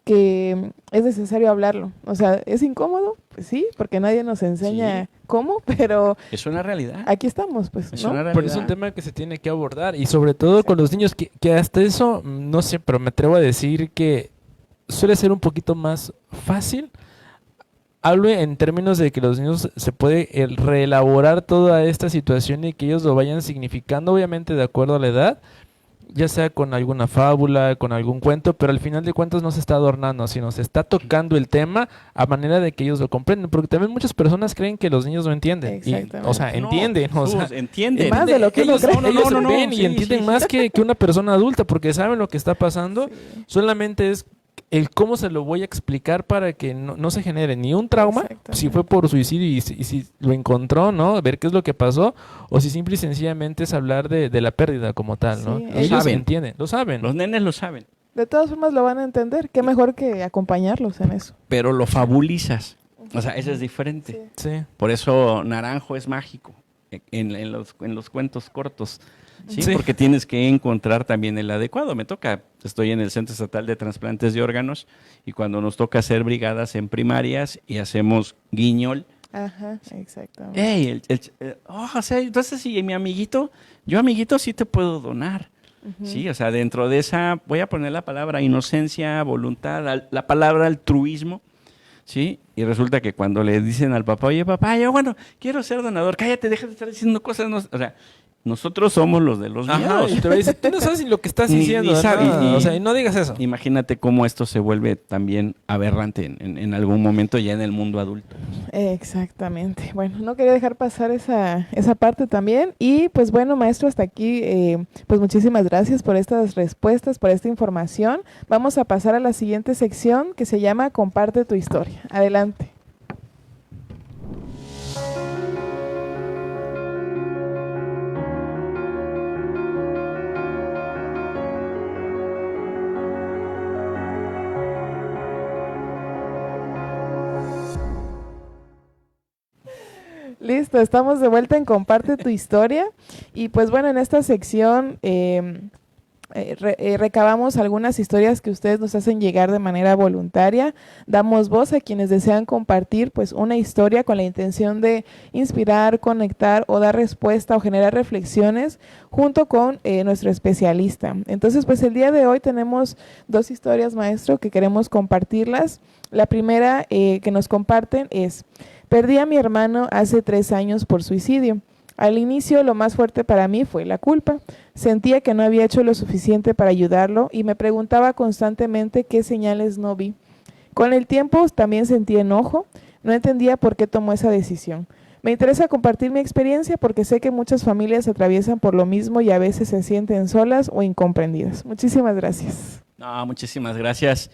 que es necesario hablarlo. O sea, ¿es incómodo? Pues sí, porque nadie nos enseña cómo, pero es una realidad. Aquí estamos, pues, ¿no? Pero es un tema que se tiene que abordar, y sobre todo con los niños, que hasta eso, no sé, pero me atrevo a decir que suele ser un poquito más fácil. Hablo en términos de que los niños se puede reelaborar toda esta situación y que ellos lo vayan significando, obviamente de acuerdo a la edad, ya sea con alguna fábula, con algún cuento, pero al final de cuentas no se está adornando, sino se está tocando el tema a manera de que ellos lo comprenden, porque también muchas personas creen que los niños no entienden. Y, o sea, entienden. No, o sea, entienden. Más de lo que ellos ven y sí, entienden más que una persona adulta, porque saben lo que está pasando. Sí. Solamente es el cómo se lo voy a explicar para que no se genere ni un trauma, si fue por suicidio y si lo encontró, ¿no? Ver qué es lo que pasó, o si simple y sencillamente es hablar de la pérdida como tal, ¿no? Ellos entienden, lo saben. Los nenes lo saben. De todas formas lo van a entender, qué mejor que acompañarlos en eso. Pero lo fabulizas, o sea, eso es diferente. Sí. Por eso Naranjo es mágico en los cuentos cortos. Sí, porque tienes que encontrar también el adecuado. Estoy en el Centro Estatal de Trasplantes de Órganos y cuando nos toca hacer brigadas en primarias y hacemos guiñol. Ajá, exactamente. O sea, entonces si mi amiguito, yo sí te puedo donar. Sí, o sea, dentro de esa, voy a poner la palabra inocencia, voluntad, la palabra altruismo. ¿Sí? Y resulta que cuando le dicen al papá, oye papá, yo quiero ser donador, cállate, deja de estar diciendo cosas, o sea, nosotros somos los de los miedos. Y te dice, tú no sabes ni lo que estás diciendo. O sea, y no digas eso. Imagínate cómo esto se vuelve también aberrante en algún momento ya en el mundo adulto. Exactamente. Bueno, no quería dejar pasar esa parte también. Y pues bueno, maestro, hasta aquí, pues muchísimas gracias por estas respuestas, por esta información. Vamos a pasar a la siguiente sección que se llama Comparte tu historia. Adelante. Listo, estamos de vuelta en Comparte tu historia. Y pues bueno, en esta sección recabamos algunas historias que ustedes nos hacen llegar de manera voluntaria. Damos voz a quienes desean compartir pues una historia con la intención de inspirar, conectar o dar respuesta o generar reflexiones junto con nuestro especialista. Entonces pues el día de hoy tenemos 2 historias, maestro, que queremos compartirlas. La primera que nos comparten es: perdí a mi hermano hace 3 años por suicidio. Al inicio lo más fuerte para mí fue la culpa. Sentía que no había hecho lo suficiente para ayudarlo y me preguntaba constantemente qué señales no vi. Con el tiempo también sentí enojo, no entendía por qué tomó esa decisión. Me interesa compartir mi experiencia porque sé que muchas familias atraviesan por lo mismo y a veces se sienten solas o incomprendidas. Muchísimas gracias. No, muchísimas gracias.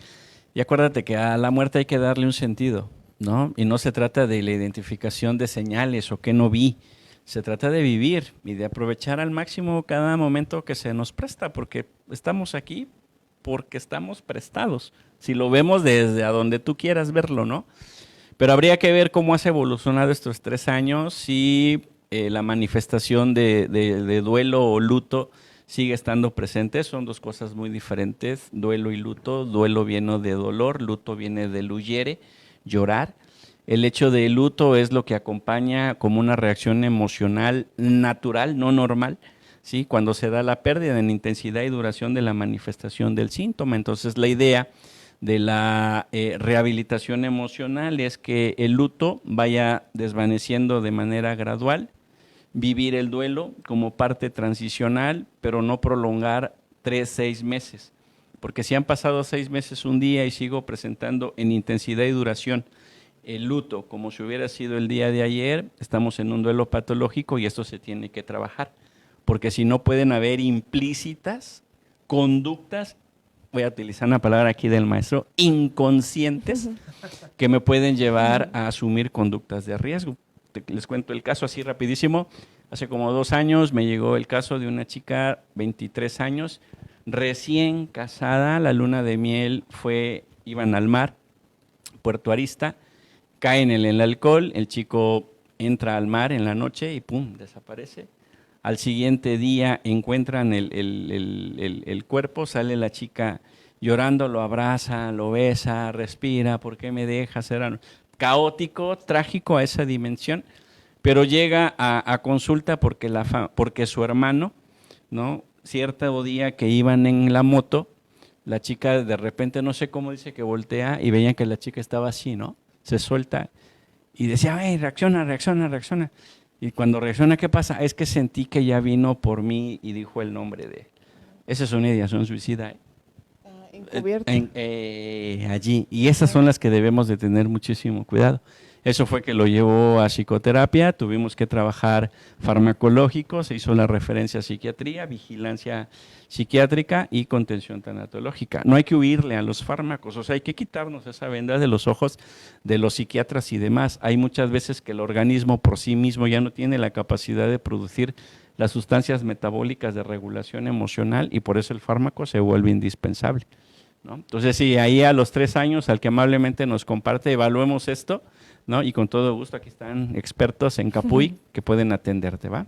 Y acuérdate que a la muerte hay que darle un sentido, ¿no? Y no se trata de la identificación de señales o qué no vi. Se trata de vivir y de aprovechar al máximo cada momento que se nos presta, porque estamos aquí porque estamos prestados. Si lo vemos desde a donde tú quieras verlo, ¿no? Pero habría que ver cómo has evolucionado estos 3 años, si la manifestación de duelo o luto sigue estando presente. Son 2 cosas muy diferentes, duelo y luto. Duelo viene de dolor, luto viene de luyere, llorar. El hecho de luto es lo que acompaña como una reacción emocional natural, no normal, ¿sí? Cuando se da la pérdida en intensidad y duración de la manifestación del síntoma. Entonces, la idea de la rehabilitación emocional es que el luto vaya desvaneciendo de manera gradual, vivir el duelo como parte transicional, pero no prolongar 3, 6 meses. Porque si han pasado 6 meses un día y sigo presentando en intensidad y duración el luto como si hubiera sido el día de ayer, estamos en un duelo patológico y esto se tiene que trabajar, porque si no pueden haber implícitas conductas, voy a utilizar una palabra aquí del maestro, inconscientes, que me pueden llevar a asumir conductas de riesgo. Les cuento el caso así rapidísimo. Hace como 2 años me llegó el caso de una chica, 23 años, recién casada, la luna de miel iban al mar, Puerto Arista, caen en el alcohol, el chico entra al mar en la noche y ¡pum!, desaparece. Al siguiente día encuentran el cuerpo, sale la chica llorando, lo abraza, lo besa, respira, ¿por qué me dejas? Era caótico, trágico a esa dimensión, pero llega a consulta porque su hermano, ¿no? Cierto día que iban en la moto, la chica de repente, no sé cómo dice, que voltea y veían que la chica estaba así, ¿no? Se suelta y decía, ¡ay, reacciona, reacciona, reacciona! Y cuando reacciona, ¿qué pasa? Es que sentí que ya vino por mí y dijo el nombre de él. Esa es una ideación suicida. Encubierta. Allí. Y esas son las que debemos de tener muchísimo cuidado. Eso fue que lo llevó a psicoterapia, tuvimos que trabajar farmacológico, se hizo la referencia a psiquiatría, vigilancia psiquiátrica y contención tanatológica. No hay que huirle a los fármacos, o sea, hay que quitarnos esa venda de los ojos de los psiquiatras y demás. Hay muchas veces que el organismo por sí mismo ya no tiene la capacidad de producir las sustancias metabólicas de regulación emocional y por eso el fármaco se vuelve indispensable, ¿no? Entonces, sí, ahí a los 3 años, al que amablemente nos comparte, evaluemos esto, ¿no? Y con todo gusto, aquí están expertos en Capuy que pueden atenderte, ¿va?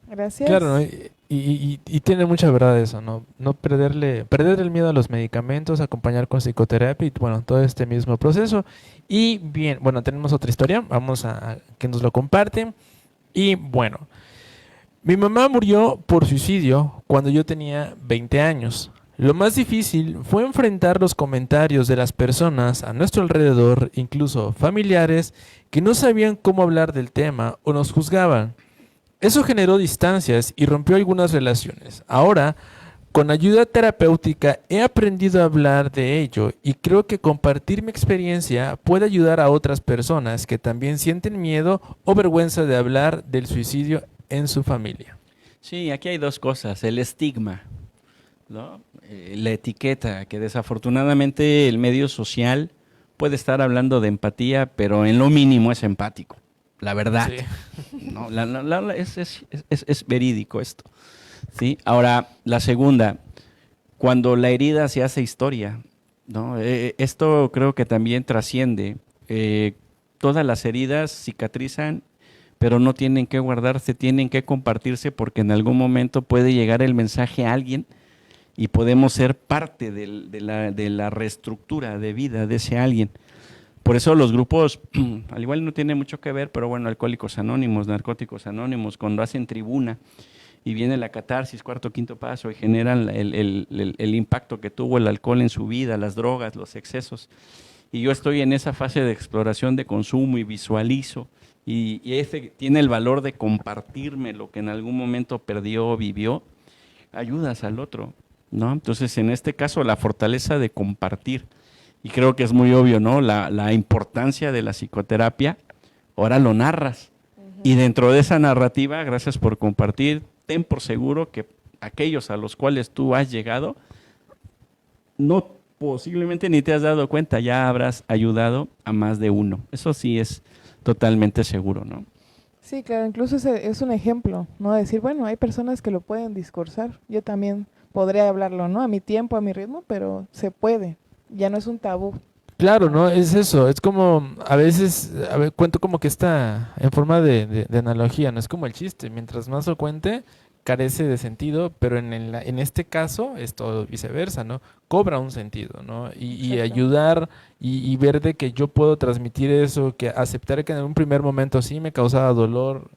Gracias. Claro, ¿no? Y tiene mucha verdad eso, ¿no? No perder el miedo a los medicamentos, acompañar con psicoterapia y bueno, todo este mismo proceso. Y bien, bueno, tenemos otra historia, vamos a que nos lo comparten. Y bueno, mi mamá murió por suicidio cuando yo tenía 20 años. Lo más difícil fue enfrentar los comentarios de las personas a nuestro alrededor, incluso familiares, que no sabían cómo hablar del tema o nos juzgaban. Eso generó distancias y rompió algunas relaciones. Ahora, con ayuda terapéutica, he aprendido a hablar de ello y creo que compartir mi experiencia puede ayudar a otras personas que también sienten miedo o vergüenza de hablar del suicidio en su familia. Sí, aquí hay 2 cosas, el estigma, ¿no? La etiqueta, que desafortunadamente el medio social puede estar hablando de empatía, pero en lo mínimo es empático, la verdad. Sí. ¿No? Es verídico esto, ¿sí? Ahora, la segunda, cuando la herida se hace historia, ¿no? Esto creo que también trasciende. Todas las heridas cicatrizan, pero no tienen que guardarse, tienen que compartirse porque en algún momento puede llegar el mensaje a alguien y podemos ser parte de la reestructura de vida de ese alguien. Por eso los grupos, al igual no tiene mucho que ver, pero bueno, Alcohólicos Anónimos, Narcóticos Anónimos, cuando hacen tribuna y viene la catarsis, cuarto, quinto paso, y generan el impacto que tuvo el alcohol en su vida, las drogas, los excesos, y yo estoy en esa fase de exploración de consumo y visualizo, y ese tiene el valor de compartirme lo que en algún momento perdió o vivió, ayudas al otro, ¿no? Entonces, en este caso, la fortaleza de compartir, y creo que es muy obvio, ¿no? La importancia de la psicoterapia, ahora lo narras. Y dentro de esa narrativa, gracias por compartir, ten por seguro que aquellos a los cuales tú has llegado, no posiblemente ni te has dado cuenta, ya habrás ayudado a más de uno. Eso sí es totalmente seguro, ¿no? Sí, claro, incluso es un ejemplo, ¿no? Decir, bueno, hay personas que lo pueden discursar, yo también podría hablarlo, ¿no? A mi tiempo, a mi ritmo, pero se puede. Ya no es un tabú. Claro, ¿no? Es eso, es como, a veces, cuento como que está en forma de analogía, no es como el chiste, mientras más lo cuente, carece de sentido, pero en este caso es todo viceversa, ¿no? Cobra un sentido, ¿no? Y Exacto. ayudar y ver de que yo puedo transmitir eso, que aceptar que en un primer momento sí me causaba dolor,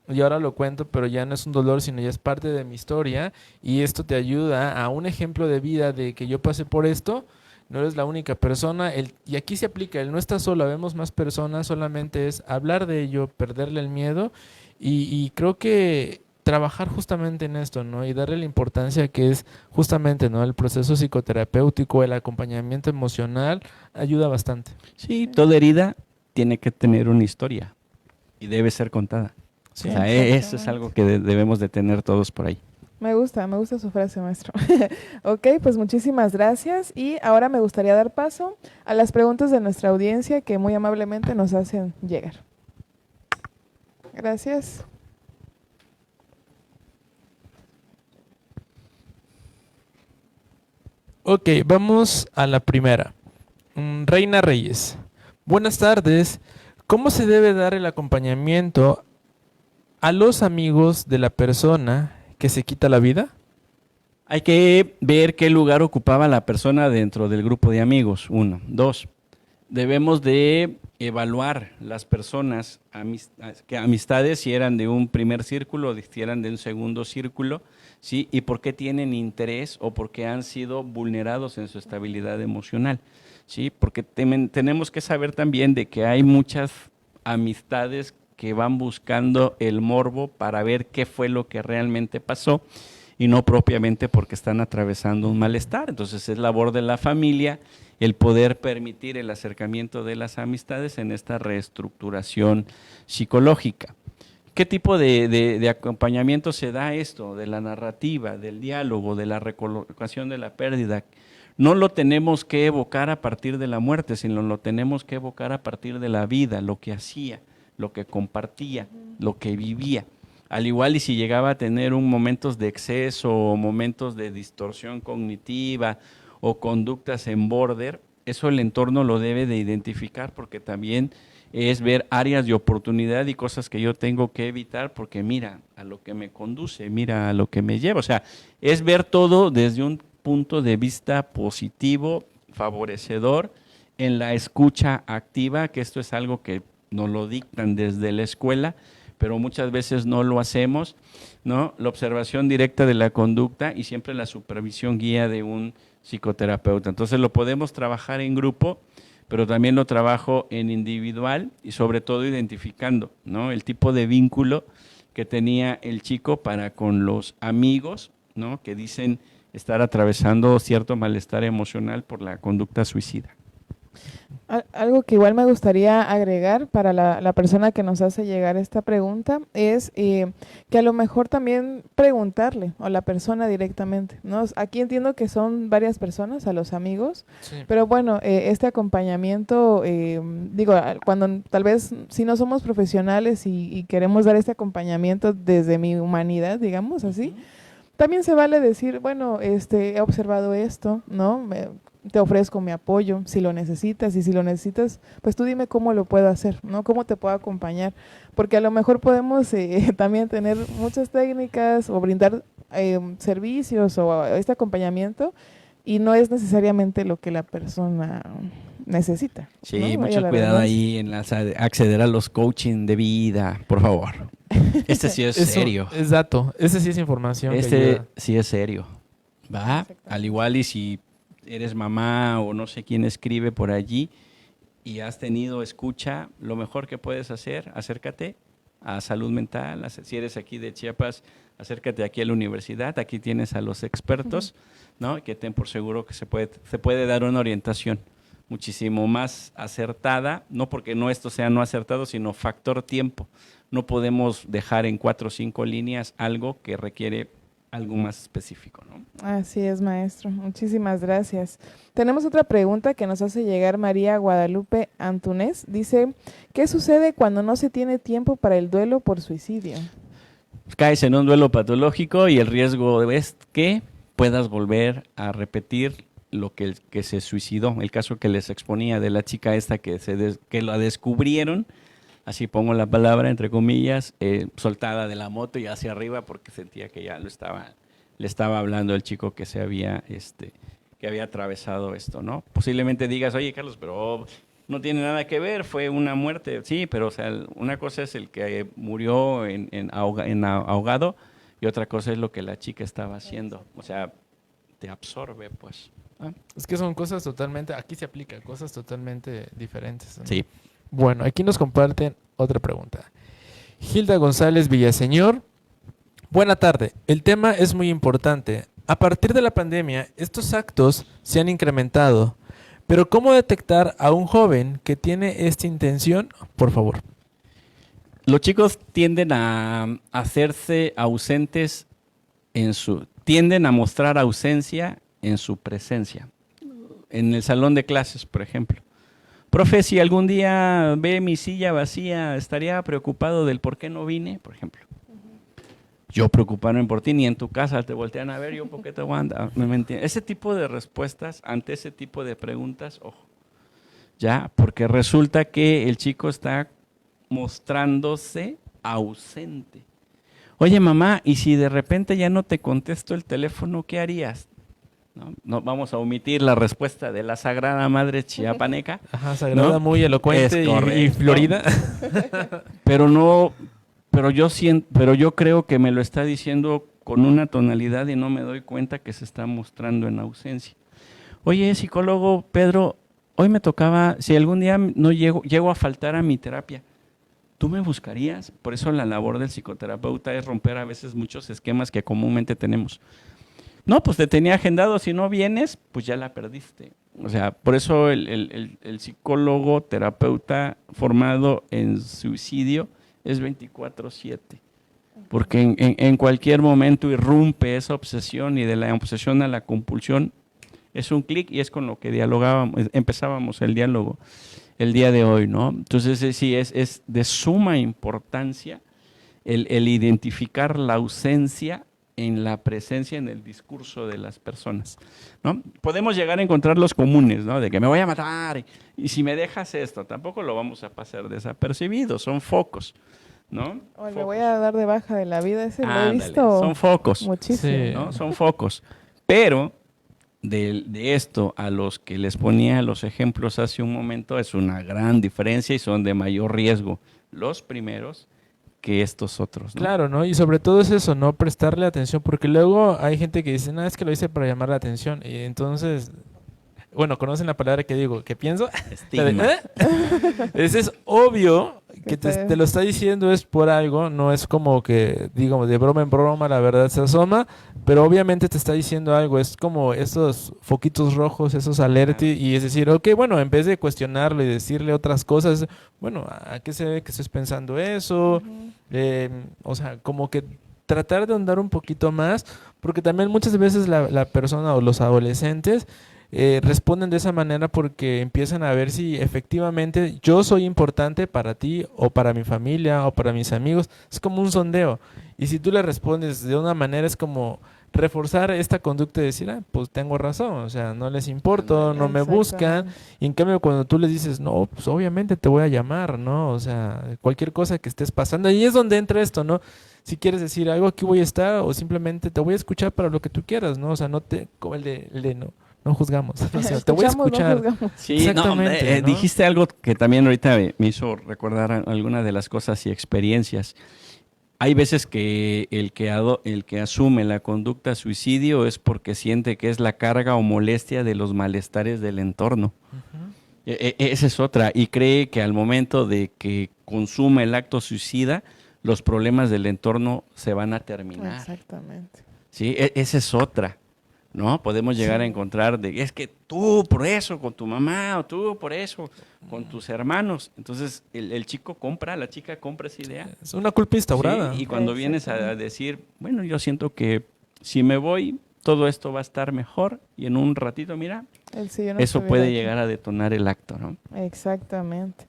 y ahora lo cuento, pero ya no es un dolor, sino ya es parte de mi historia, y esto te ayuda a un ejemplo de vida de que yo pasé por esto. No eres la única persona, y aquí se aplica, el no estás solo, vemos más personas, solamente es hablar de ello, perderle el miedo, y creo que trabajar justamente en esto, ¿no? Y darle la importancia que es justamente, ¿no? El proceso psicoterapéutico, el acompañamiento emocional, ayuda bastante. Sí, toda herida tiene que tener una historia y debe ser contada. Sí. O sea, eso es algo que debemos de tener todos por ahí. Me gusta su frase, maestro. Ok, pues muchísimas gracias. Y ahora me gustaría dar paso a las preguntas de nuestra audiencia que muy amablemente nos hacen llegar. Gracias. Ok, vamos a la primera. Reina Reyes. Buenas tardes. ¿Cómo se debe dar el acompañamiento a los amigos de la persona que se quita la vida? Hay que ver qué lugar ocupaba la persona dentro del grupo de amigos, 1. 2, debemos de evaluar las personas, amistades, si eran de un primer círculo, si eran de un segundo círculo, ¿sí? Y por qué tienen interés o por qué han sido vulnerados en su estabilidad emocional, ¿sí? Porque tenemos que saber también de que hay muchas amistades que van buscando el morbo para ver qué fue lo que realmente pasó y no propiamente porque están atravesando un malestar. Entonces es labor de la familia el poder permitir el acercamiento de las amistades en esta reestructuración psicológica. ¿Qué tipo de acompañamiento se da esto? De la narrativa, del diálogo, de la recolocación de la pérdida. No lo tenemos que evocar a partir de la muerte, sino lo tenemos que evocar a partir de la vida, lo que hacía, lo que compartía, lo que vivía. Al igual y si llegaba a tener momentos de exceso o momentos de distorsión cognitiva o conductas en border, eso el entorno lo debe de identificar porque también es ver áreas de oportunidad y cosas que yo tengo que evitar porque mira a lo que me conduce, mira a lo que me lleva. O sea, es ver todo desde un punto de vista positivo, favorecedor, en la escucha activa, que esto es algo que nos lo dictan desde la escuela, pero muchas veces no lo hacemos, ¿no? La observación directa de la conducta y siempre la supervisión guía de un psicoterapeuta. Entonces lo podemos trabajar en grupo, pero también lo trabajo en individual y sobre todo identificando, ¿no? El tipo de vínculo que tenía el chico para con los amigos, ¿no? Que dicen estar atravesando cierto malestar emocional por la conducta suicida. Algo que igual me gustaría agregar para la persona que nos hace llegar esta pregunta es que a lo mejor también preguntarle a la persona directamente, ¿no? Aquí entiendo que son varias personas, a los amigos, Sí. pero bueno, este acompañamiento, digo, cuando tal vez si no somos profesionales y queremos dar este acompañamiento desde mi humanidad, digamos así, también se vale decir, bueno, he observado esto, ¿no? Te ofrezco mi apoyo si lo necesitas, y si lo necesitas, pues tú dime cómo lo puedo hacer, ¿no? Cómo te puedo acompañar, porque a lo mejor podemos también tener muchas técnicas o brindar servicios o este acompañamiento y no es necesariamente lo que la persona necesita. Sí, ¿no? Vaya mucho la cuidado redundancia. ahí en acceder a los coaching de vida, por favor. Este sí es Eso serio. es dato. Ese sí es información que Este ayuda. sí es serio. ¿Va? Exactamente. Al igual y si eres mamá o no sé quién escribe por allí y has tenido escucha, lo mejor que puedes hacer, acércate a salud mental. Si eres aquí de Chiapas, acércate aquí a la universidad. Aquí tienes a los expertos, ¿no? Que ten por seguro que se puede dar una orientación muchísimo más acertada, no porque no esto sea no acertado, sino factor tiempo. No podemos dejar en 4 o 5 líneas algo que requiere algo más específico, ¿no? Así es, maestro. Muchísimas gracias. Tenemos otra pregunta que nos hace llegar María Guadalupe Antunes. Dice, ¿qué sucede cuando no se tiene tiempo para el duelo por suicidio? Caes en un duelo patológico y el riesgo es que puedas volver a repetir lo que se suicidó. El caso que les exponía de la chica esta que la descubrieron, así pongo la palabra entre comillas, soltada de la moto y hacia arriba porque sentía que ya le estaba hablando el chico que que había atravesado esto, ¿no? Posiblemente digas, oye Carlos, pero no tiene nada que ver, fue una muerte. Sí, pero o sea, una cosa es el que murió en ahogado y otra cosa es lo que la chica estaba haciendo. O sea, te absorbe, pues. ¿Ah? Es que son cosas totalmente, aquí se aplica, cosas totalmente diferentes, ¿no? Sí. Bueno, aquí nos comparten otra pregunta. Hilda González Villaseñor. Buena tarde. El tema es muy importante. A partir de la pandemia, estos actos se han incrementado. Pero ¿cómo detectar a un joven que tiene esta intención? Por favor. Los chicos tienden a hacerse ausentes tienden a mostrar ausencia en su presencia. En el salón de clases, por ejemplo. Profe, si algún día ve mi silla vacía, ¿estaría preocupado del por qué no vine? Por ejemplo. Yo preocuparme por ti, ni en tu casa te voltean a ver, yo por qué te aguanta. ¿Me entiendes? Ese tipo de respuestas ante ese tipo de preguntas, ojo. Ya, porque resulta que el chico está mostrándose ausente. Oye, mamá, ¿y si de repente ya no te contesto el teléfono, qué harías? No vamos a omitir la respuesta de la Sagrada Madre Chiapaneca. Ajá, sagrada, ¿no? muy elocuente Es y correcto. florida. Pero yo creo que me lo está diciendo con una tonalidad y no me doy cuenta que se está mostrando en ausencia. Oye, psicólogo Pedro, hoy me tocaba, si algún día no llego a faltar a mi terapia, ¿tú me buscarías? Por eso la labor del psicoterapeuta es romper a veces muchos esquemas que comúnmente tenemos. No, pues te tenía agendado, si no vienes, pues ya la perdiste. O sea, por eso el psicólogo, terapeuta formado en suicidio es 24/7. Porque en cualquier momento irrumpe esa obsesión y de la obsesión a la compulsión es un clic y es con lo que empezábamos el diálogo el día de hoy, ¿no? Entonces sí, es de suma importancia el identificar la ausencia en la presencia, en el discurso de las personas, ¿no? Podemos llegar a encontrar los comunes, ¿no? De que me voy a matar y si me dejas esto, tampoco lo vamos a pasar desapercibido, son focos, ¿no? O me Focos. voy a dar de baja de la vida, ese lo he Ándale, visto son focos, muchísimo. Sí. ¿no? Son focos. Pero de esto a los que les ponía los ejemplos hace un momento es una gran diferencia y son de mayor riesgo los primeros que estos otros, ¿no? Claro, ¿no? Y sobre todo es eso, ¿no? Prestarle atención, porque luego hay gente que dice, no, es que lo hice para llamar la atención. Y entonces, bueno, ¿conocen la palabra que digo? ¿Qué pienso? Estigma. Ese es obvio que Que te lo está diciendo es por algo, no es como que, digamos, de broma en broma la verdad se asoma, pero obviamente te está diciendo algo, es como esos foquitos rojos, esos alertas, y es decir, ok, bueno, en vez de cuestionarlo y decirle otras cosas, bueno, ¿a qué se ve que estés pensando eso? O sea, como que tratar de ahondar un poquito más, porque también muchas veces la persona o los adolescentes responden de esa manera porque empiezan a ver si efectivamente yo soy importante para ti o para mi familia o para mis amigos. Es como un sondeo. Y si tú le respondes de una manera es como reforzar esta conducta de decir, pues tengo razón, o sea, no les importo, no me buscan. Y en cambio cuando tú les dices, no, pues obviamente te voy a llamar, ¿no? O sea, cualquier cosa que estés pasando, ahí es donde entra esto, ¿no? Si quieres decir algo, aquí voy a estar, o simplemente te voy a escuchar para lo que tú quieras, ¿no? O sea, no te, como el de no juzgamos, o sea, te voy a escuchar. No, sí, exactamente, ¿no? Dijiste algo que también ahorita me hizo recordar algunas de las cosas y experiencias. Hay veces que el que asume la conducta suicidio es porque siente que es la carga o molestia de los malestares del entorno. Ujú. Esa es otra. Y cree que al momento de que consuma el acto suicida, los problemas del entorno se van a terminar. Exactamente. ¿Sí? Esa es otra, ¿no? Podemos llegar a encontrar es que tú por eso con tu mamá, o tú por eso con tus hermanos. Entonces el chico compra, la chica compra esa idea. Es una culpa instaurada. Sí, y cuando vienes a decir, bueno, yo siento que si me voy, todo esto va a estar mejor, y en un ratito, mira, eso puede llegar a detonar el acto, ¿no? Exactamente.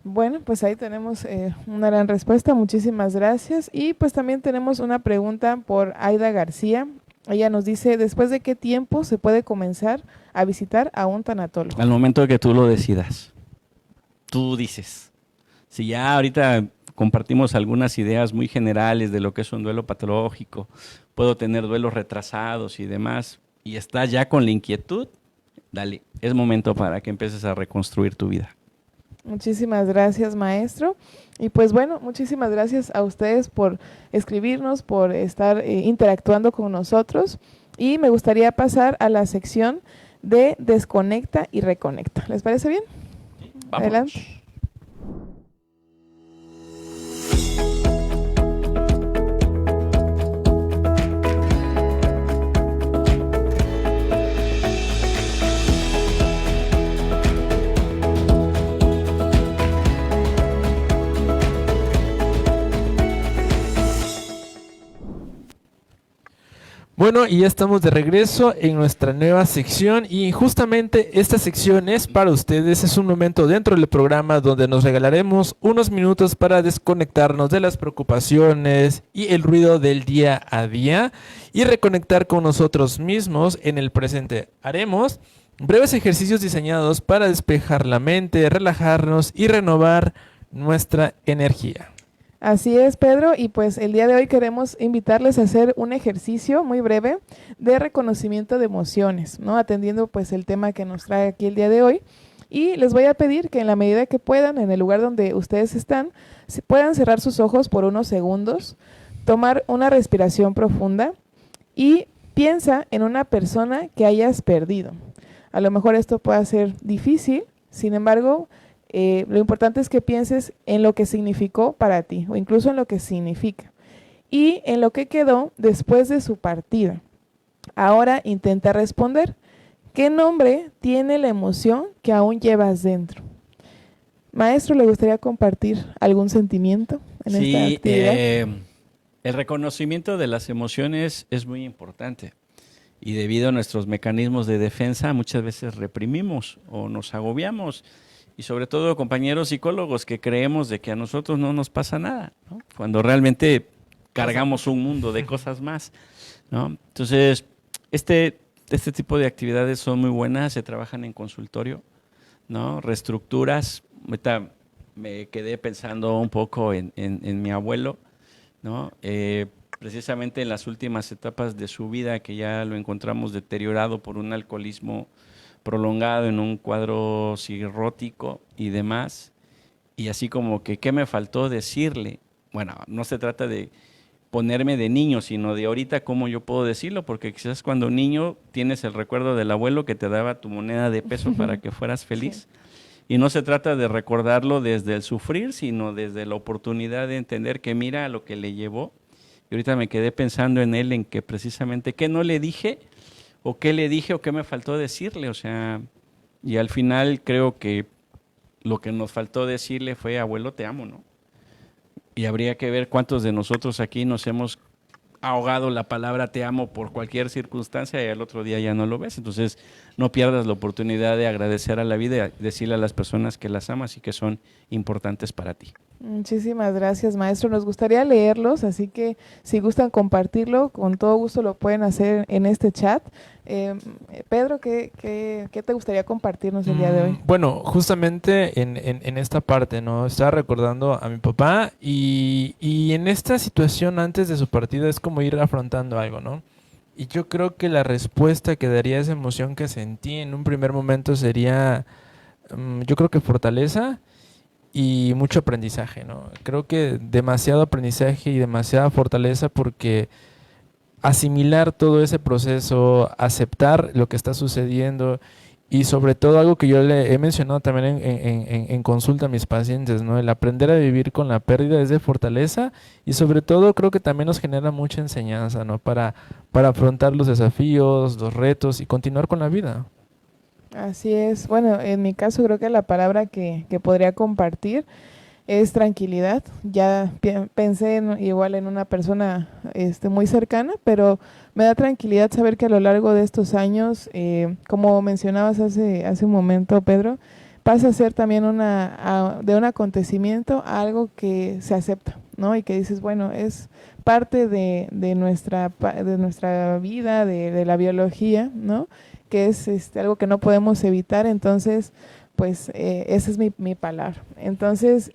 Bueno, pues ahí tenemos una gran respuesta, muchísimas gracias. Y pues también tenemos una pregunta por Aida García. Ella nos dice, ¿después de qué tiempo se puede comenzar a visitar a un tanatólogo? Al momento de que tú lo decidas, tú dices. Si ya ahorita compartimos algunas ideas muy generales de lo que es un duelo patológico, puedo tener duelos retrasados y demás, y estás ya con la inquietud, dale, es momento para que empieces a reconstruir tu vida. Muchísimas gracias, maestro. Y pues bueno, muchísimas gracias a ustedes por escribirnos, por estar interactuando con nosotros. Y me gustaría pasar a la sección de Desconecta y Reconecta. ¿Les parece bien? Sí, vámonos. Adelante. Bueno, y ya estamos de regreso en nuestra nueva sección, y justamente esta sección es para ustedes. Es un momento dentro del programa donde nos regalaremos unos minutos para desconectarnos de las preocupaciones y el ruido del día a día y reconectar con nosotros mismos en el presente. Haremos breves ejercicios diseñados para despejar la mente, relajarnos y renovar nuestra energía. Así es, Pedro, y pues el día de hoy queremos invitarles a hacer un ejercicio muy breve de reconocimiento de emociones, ¿no? Atendiendo pues el tema que nos trae aquí el día de hoy. Y les voy a pedir que en la medida que puedan, en el lugar donde ustedes están, puedan cerrar sus ojos por unos segundos, tomar una respiración profunda y piensa en una persona que hayas perdido. A lo mejor esto puede ser difícil, sin embargo, lo importante es que pienses en lo que significó para ti, o incluso en lo que significa, y en lo que quedó después de su partida. Ahora intenta responder. ¿Qué nombre tiene la emoción que aún llevas dentro? Maestro, ¿le gustaría compartir algún sentimiento en esta actividad? El reconocimiento de las emociones es muy importante, y debido a nuestros mecanismos de defensa muchas veces reprimimos o nos agobiamos. Y sobre todo, compañeros psicólogos, que creemos de que a nosotros no nos pasa nada, ¿no? Cuando realmente cargamos un mundo de cosas más, ¿no? Entonces, este tipo de actividades son muy buenas, se trabajan en consultorio, ¿no? Reestructuras. Ahorita me quedé pensando un poco en mi abuelo, ¿no? Precisamente en las últimas etapas de su vida, que ya lo encontramos deteriorado por un alcoholismo prolongado, en un cuadro cirrótico y demás, y así como que ¿qué me faltó decirle? Bueno, no se trata de ponerme de niño, sino de ahorita cómo yo puedo decirlo, porque quizás cuando niño tienes el recuerdo del abuelo que te daba tu moneda de peso para que fueras feliz, y no se trata de recordarlo desde el sufrir, sino desde la oportunidad de entender que mira lo que le llevó. Y ahorita me quedé pensando en él, en que precisamente ¿qué no le dije? ¿O qué le dije o qué me faltó decirle? O sea, y al final creo que lo que nos faltó decirle fue, abuelo, te amo, ¿no? Y habría que ver cuántos de nosotros aquí nos hemos ahogado la palabra te amo por cualquier circunstancia y al otro día ya no lo ves. Entonces, no pierdas la oportunidad de agradecer a la vida y decirle a las personas que las amas y que son importantes para ti. Muchísimas gracias, maestro. Nos gustaría leerlos, así que si gustan compartirlo, con todo gusto lo pueden hacer en este chat. Pedro, ¿qué te gustaría compartirnos el día de hoy? Bueno, justamente en esta parte, ¿no? Estaba recordando a mi papá y en esta situación antes de su partida es como ir afrontando algo, ¿no? Y yo creo que la respuesta que daría a esa emoción que sentí en un primer momento sería, yo creo que fortaleza y mucho aprendizaje, ¿no? Creo que demasiado aprendizaje y demasiada fortaleza porque asimilar todo ese proceso, aceptar lo que está sucediendo y sobre todo algo que yo le he mencionado también en consulta a mis pacientes, ¿no? El aprender a vivir con la pérdida es de fortaleza y sobre todo creo que también nos genera mucha enseñanza, ¿no? Para afrontar los desafíos, los retos y continuar con la vida. Así es. Bueno, en mi caso creo que la palabra que podría compartir es tranquilidad. Ya pensé igual en una persona muy cercana, pero me da tranquilidad saber que a lo largo de estos años, como mencionabas hace un momento, Pedro, pasa a ser también de un acontecimiento a algo que se acepta, ¿no? Y que dices, bueno, es parte de nuestra vida, de la biología, ¿no? Que es algo que no podemos evitar, entonces pues esa es mi palabra. Entonces,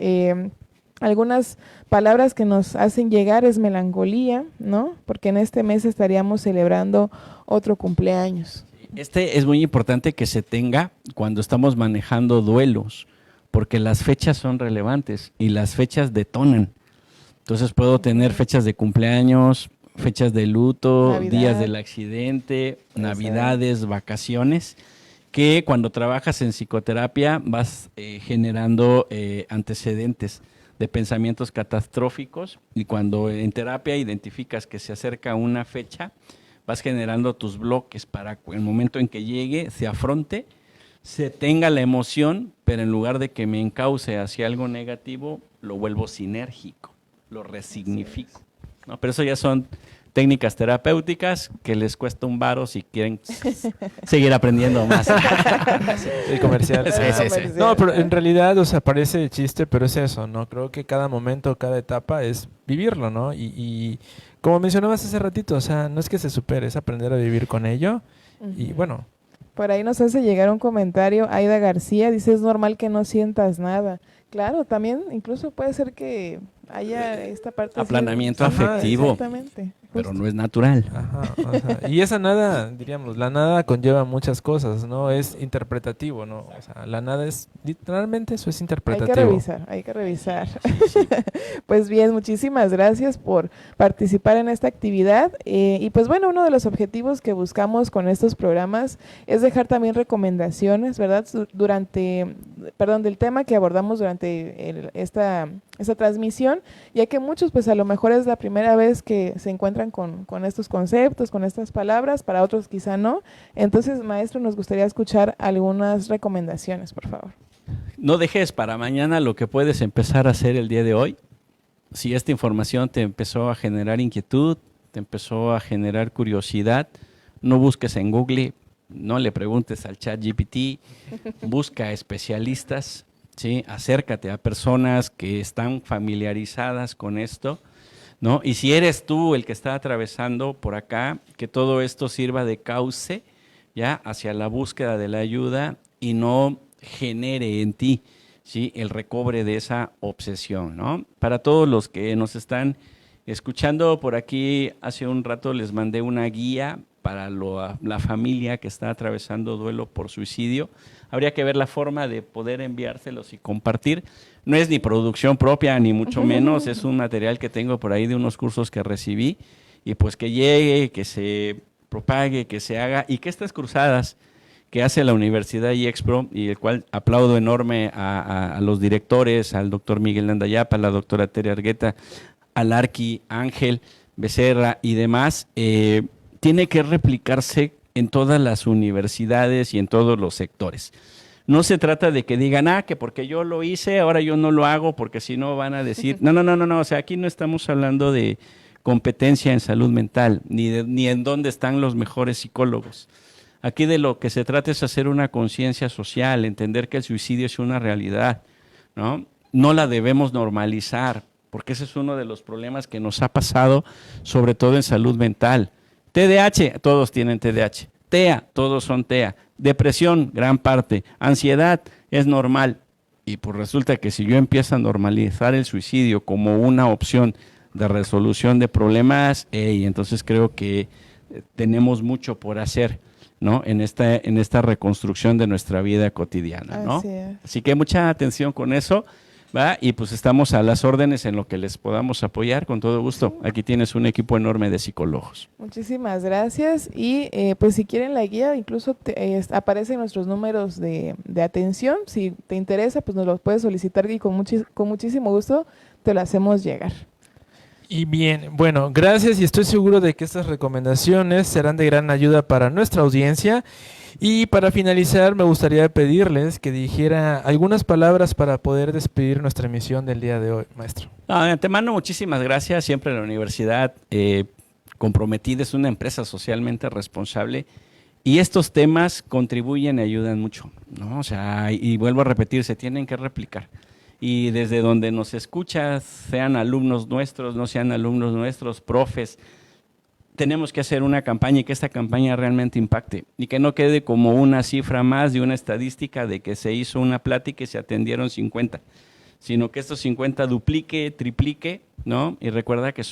algunas palabras que nos hacen llegar es melancolía, ¿no? Porque en este mes estaríamos celebrando otro cumpleaños. Es muy importante que se tenga cuando estamos manejando duelos, porque las fechas son relevantes y las fechas detonan. Entonces puedo tener fechas de cumpleaños, fechas de luto, Navidad, días del accidente, navidades, vacaciones, que cuando trabajas en psicoterapia vas generando antecedentes de pensamientos catastróficos y cuando en terapia identificas que se acerca una fecha, vas generando tus bloques para el momento en que llegue, se afronte, se tenga la emoción, pero en lugar de que me encauce hacia algo negativo, lo vuelvo sinérgico, lo resignifico, ¿no? Pero eso ya son técnicas terapéuticas que les cuesta un varo si quieren seguir aprendiendo más. El comercial. Sí. No, pero en realidad, o sea, parece chiste, pero es eso, ¿no? Creo que cada momento, cada etapa es vivirlo, ¿no? Y como mencionabas hace ratito, o sea, no es que se supere, es aprender a vivir con ello. Y bueno. Por ahí nos hace llegar un comentario, Aida García, dice, es normal que no sientas nada. Claro, también incluso puede ser que haya esta parte... Aplanamiento afectivo. Exactamente. Pero no es natural. Ajá, o sea, y esa nada, diríamos, la nada conlleva muchas cosas, ¿no? Es interpretativo, ¿no? O sea, la nada es, literalmente eso es interpretativo. Hay que revisar. Sí. Pues bien, muchísimas gracias por participar en esta actividad. Y pues bueno, uno de los objetivos que buscamos con estos programas es dejar también recomendaciones, ¿verdad? Del tema que abordamos durante esta transmisión, ya que muchos pues a lo mejor es la primera vez que se encuentran con estos conceptos, con estas palabras, para otros quizá no. Entonces, maestro, nos gustaría escuchar algunas recomendaciones, por favor. No dejes para mañana lo que puedes empezar a hacer el día de hoy. Si esta información te empezó a generar inquietud, te empezó a generar curiosidad, no busques en Google, no le preguntes al ChatGPT, busca especialistas, ¿sí? Acércate a personas que están familiarizadas con esto, ¿no? Y si eres tú el que está atravesando por acá, que todo esto sirva de cauce, ya, hacia la búsqueda de la ayuda y no genere en ti, ¿sí? El recobre de esa obsesión, ¿no? Para todos los que nos están escuchando por aquí, hace un rato les mandé una guía para la familia que está atravesando duelo por suicidio. Habría que ver la forma de poder enviárselos y compartir. No es ni producción propia, ni mucho menos, es un material que tengo por ahí de unos cursos que recibí y pues que llegue, que se propague, que se haga y que estas cruzadas que hace la Universidad IEXPRO y el cual aplaudo enorme a los directores, al doctor Miguel Landayapa, a la doctora Tere Argueta, al Arqui, Ángel Becerra y demás, tiene que replicarse en todas las universidades y en todos los sectores. No se trata de que digan, que porque yo lo hice, ahora yo no lo hago, porque si no van a decir, no, o sea, aquí no estamos hablando de competencia en salud mental, ni en dónde están los mejores psicólogos. Aquí de lo que se trata es hacer una conciencia social, entender que el suicidio es una realidad, ¿no? no la debemos normalizar, porque ese es uno de los problemas que nos ha pasado, sobre todo en salud mental. TDAH, todos tienen TDAH. TEA, todos son TEA. Depresión, gran parte. Ansiedad, es normal. Y pues resulta que si yo empiezo a normalizar el suicidio como una opción de resolución de problemas, entonces creo que tenemos mucho por hacer, ¿no? En esta reconstrucción de nuestra vida cotidiana, ¿no? Así que mucha atención con eso, ¿va? Y pues estamos a las órdenes en lo que les podamos apoyar, con todo gusto. Aquí tienes un equipo enorme de psicólogos. Muchísimas gracias. Y pues si quieren la guía, incluso aparecen nuestros números de atención. Si te interesa, pues nos los puedes solicitar y con muchísimo gusto te lo hacemos llegar. Y bien, bueno, gracias y estoy seguro de que estas recomendaciones serán de gran ayuda para nuestra audiencia. Y para finalizar, me gustaría pedirles que dijera algunas palabras para poder despedir nuestra emisión del día de hoy, maestro. De antemano, muchísimas gracias. Siempre la universidad comprometida, es una empresa socialmente responsable y estos temas contribuyen y ayudan mucho, ¿no? O sea, y vuelvo a repetir, se tienen que replicar. Y desde donde nos escuchas, sean alumnos nuestros, no sean alumnos nuestros, profes, tenemos que hacer una campaña y que esta campaña realmente impacte y que no quede como una cifra más de una estadística de que se hizo una plática y se atendieron 50, sino que estos 50 duplique, triplique, ¿no? Y recuerda que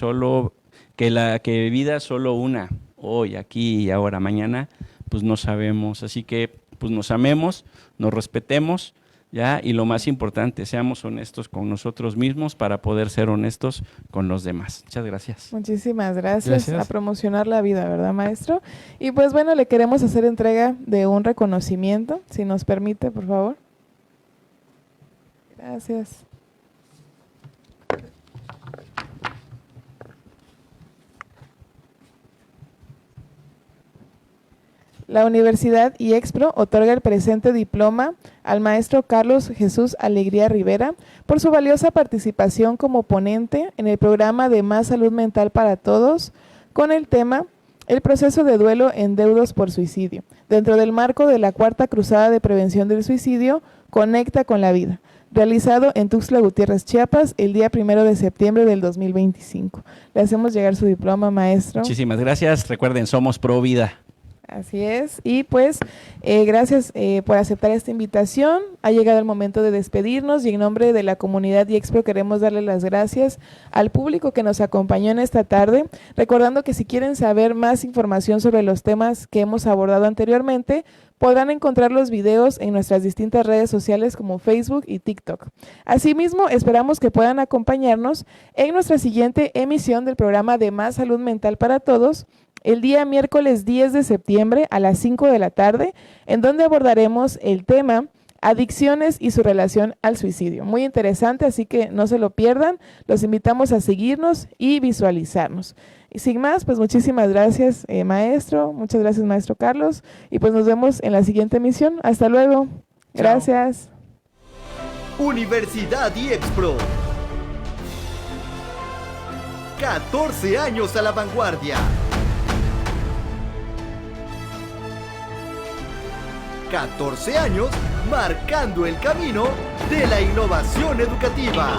que vida solo una, hoy, aquí y ahora, mañana, pues no sabemos. Así que pues nos amemos, nos respetemos, ¿ya? Y lo más importante, seamos honestos con nosotros mismos para poder ser honestos con los demás. Muchas gracias. Muchísimas gracias. A promocionar la vida, ¿verdad, maestro? Y pues bueno, le queremos hacer entrega de un reconocimiento, si nos permite, por favor. Gracias. La Universidad IEXPRO otorga el presente diploma al maestro Carlos Jesús Alegría Rivera por su valiosa participación como ponente en el programa de Más Salud Mental para Todos con el tema El proceso de duelo en deudos por suicidio, dentro del marco de la Cuarta Cruzada de Prevención del Suicidio, Conecta con la Vida, realizado en Tuxtla Gutiérrez, Chiapas, el día 1 de septiembre del 2025. Le hacemos llegar su diploma, maestro. Muchísimas gracias. Recuerden, somos Pro Vida. Así es, y pues gracias por aceptar esta invitación. Ha llegado el momento de despedirnos y en nombre de la comunidad IEXPRO queremos darle las gracias al público que nos acompañó en esta tarde, recordando que si quieren saber más información sobre los temas que hemos abordado anteriormente, podrán encontrar los videos en nuestras distintas redes sociales como Facebook y TikTok. Asimismo, esperamos que puedan acompañarnos en nuestra siguiente emisión del programa de Más Salud Mental para Todos, el día miércoles 10 de septiembre a las 5 de la tarde, en donde abordaremos el tema adicciones y su relación al suicidio. Muy interesante, así que no se lo pierdan. Los invitamos a seguirnos y visualizarnos. Y sin más, pues muchísimas gracias, maestro. Muchas gracias, maestro Carlos. Y pues nos vemos en la siguiente emisión. Hasta luego. Gracias. Universidad IEXPRO. 14 años a la vanguardia. 14 años marcando el camino de la innovación educativa.